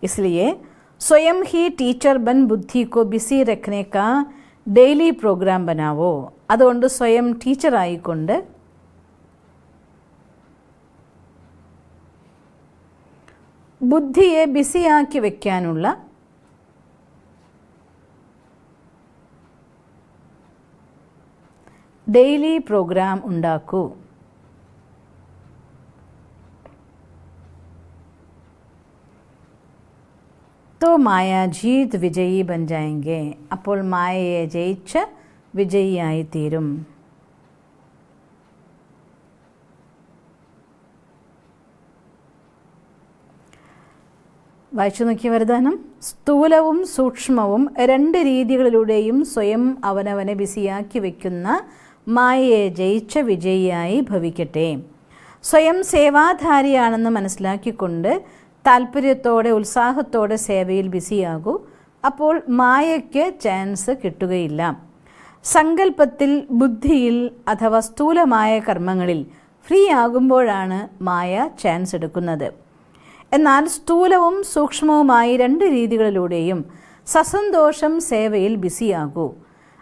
इसलिए स्वयं ही टीचर बन बुद्धि को बिसी रखने का डेली प्रोग्राम बनावो. അതുകൊണ്ട് സ്വയം ടീച്ചറായിക്കൊണ്ട് ബുദ്ധിയെ ബിസിയാക്കി വയ്ക്കാനുള്ള ഡെയിലി പ്രോഗ്രാം ഉണ്ടാക്കൂ. तो മായാജീത് വിജയി ബൻ ജായെങ്കെ. അപ്പോൾ മായയെ ജയിച്ച് വിജയിയായി തീരും. വായിച്ചു നോക്കിയ വരദാനം. സ്ഥൂലവും സൂക്ഷ്മവും രണ്ട് രീതികളിലൂടെയും സ്വയം അവനവനെ ബിസിയാക്കി വയ്ക്കുന്ന മായയെ ജയിച്ച വിജയിയായി ഭവിക്കട്ടെ. സ്വയം സേവാധാരിയാണെന്ന് മനസ്സിലാക്കിക്കൊണ്ട് താല്പര്യത്തോടെ ഉത്സാഹത്തോടെ സേവയിൽ ബിസിയാകൂ. അപ്പോൾ മായയ്ക്ക് ചാൻസ് കിട്ടുകയില്ല. സങ്കല്പത്തിൽ ബുദ്ധിയിൽ അഥവാ സ്ഥൂലമായ കർമ്മങ്ങളിൽ ഫ്രീ ആകുമ്പോഴാണ് മായ ചാൻസ് എടുക്കുന്നത്. എന്നാൽ സ്ഥൂലവും സൂക്ഷ്മവുമായി രണ്ട് രീതികളിലൂടെയും സസന്തോഷം സേവയിൽ ബിസിയാകൂ.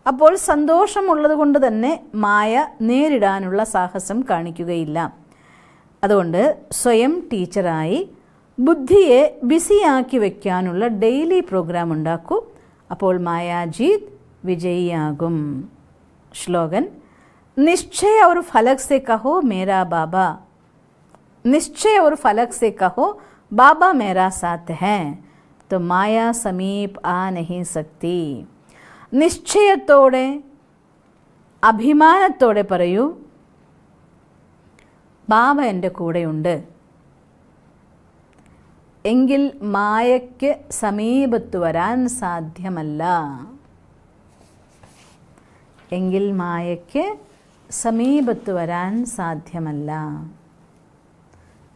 അപ്പോൾ സന്തോഷമുള്ളത് കൊണ്ട് തന്നെ മായ നേരിടാനുള്ള സാഹസം കാണിക്കുകയില്ല. അതുകൊണ്ട് സ്വയം ടീച്ചറായി ബുദ്ധിയെ ബിസിയാക്കി വയ്ക്കാനുള്ള ഡെയിലി പ്രോഗ്രാം ഉണ്ടാക്കൂ. അപ്പോൾ മായാജീത് വിജയിയാകും. ശ്ലോകൻ: निश्चय और फलक से कहो मेरा बाबा, निश्चय और फलक से कहो बाबा मेरा साथ है, तो माया समीप आ नहीं सकती. നിശ്ചയത്തോടെ അഭിമാനത്തോടെ പറയൂ, ബാബ എൻ്റെ കൂടെയുണ്ട്. എങ്കിൽ മായയ്ക്ക് സമീപത്ത് വരാൻ സാധ്യമല്ല. എങ്കിൽ മായയ്ക്ക് സമീപത്ത് വരാൻ സാധ്യമല്ല.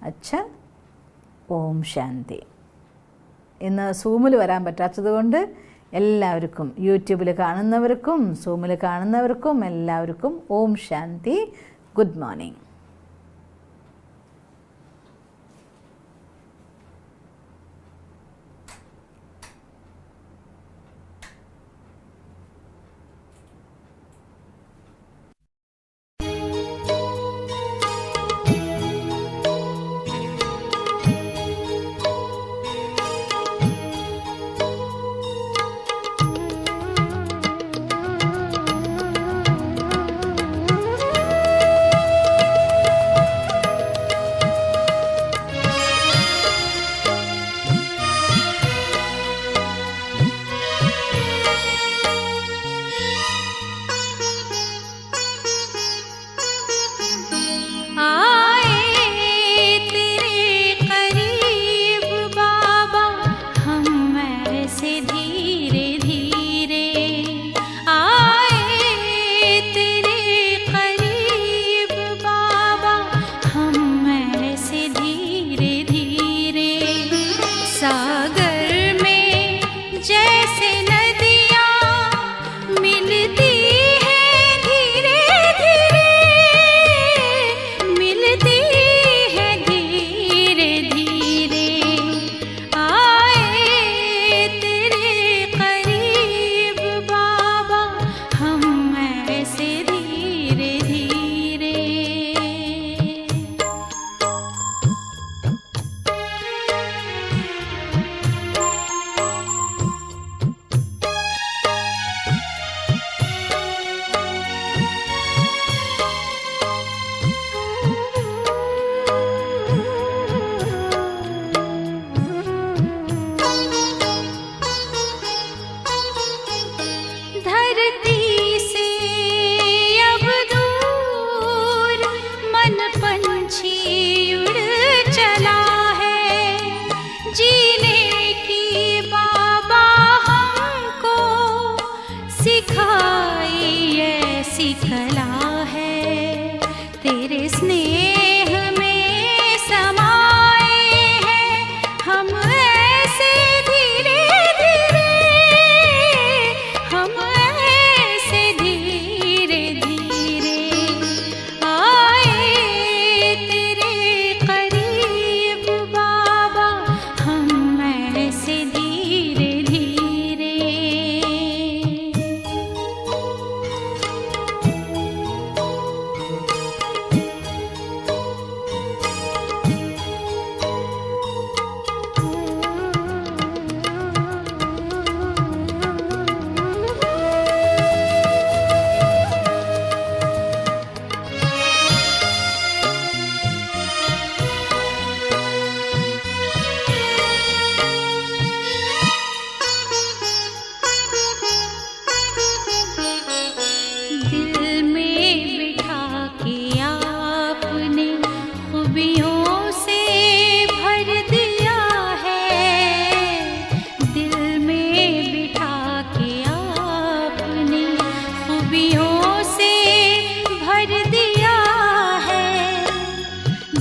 അച്ഛ, ഓം ശാന്തി. ഇന്ന് സൂമിൽ വരാൻ പറ്റാത്തത് കൊണ്ട് എല്ലാവർക്കും, യൂട്യൂബിൽ കാണുന്നവർക്കും സൂമിൽ കാണുന്നവർക്കും എല്ലാവർക്കും ഓം ശാന്തി. Good morning.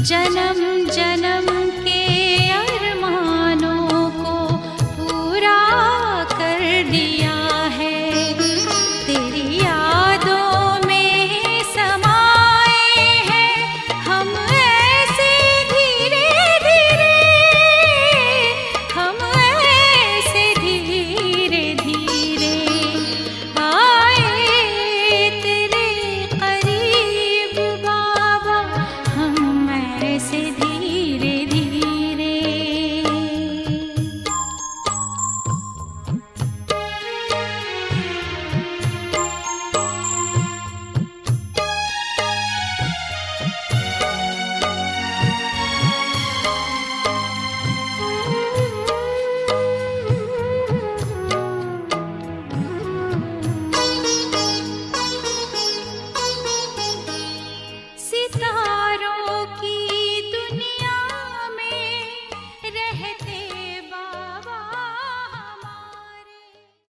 जन्म जन्म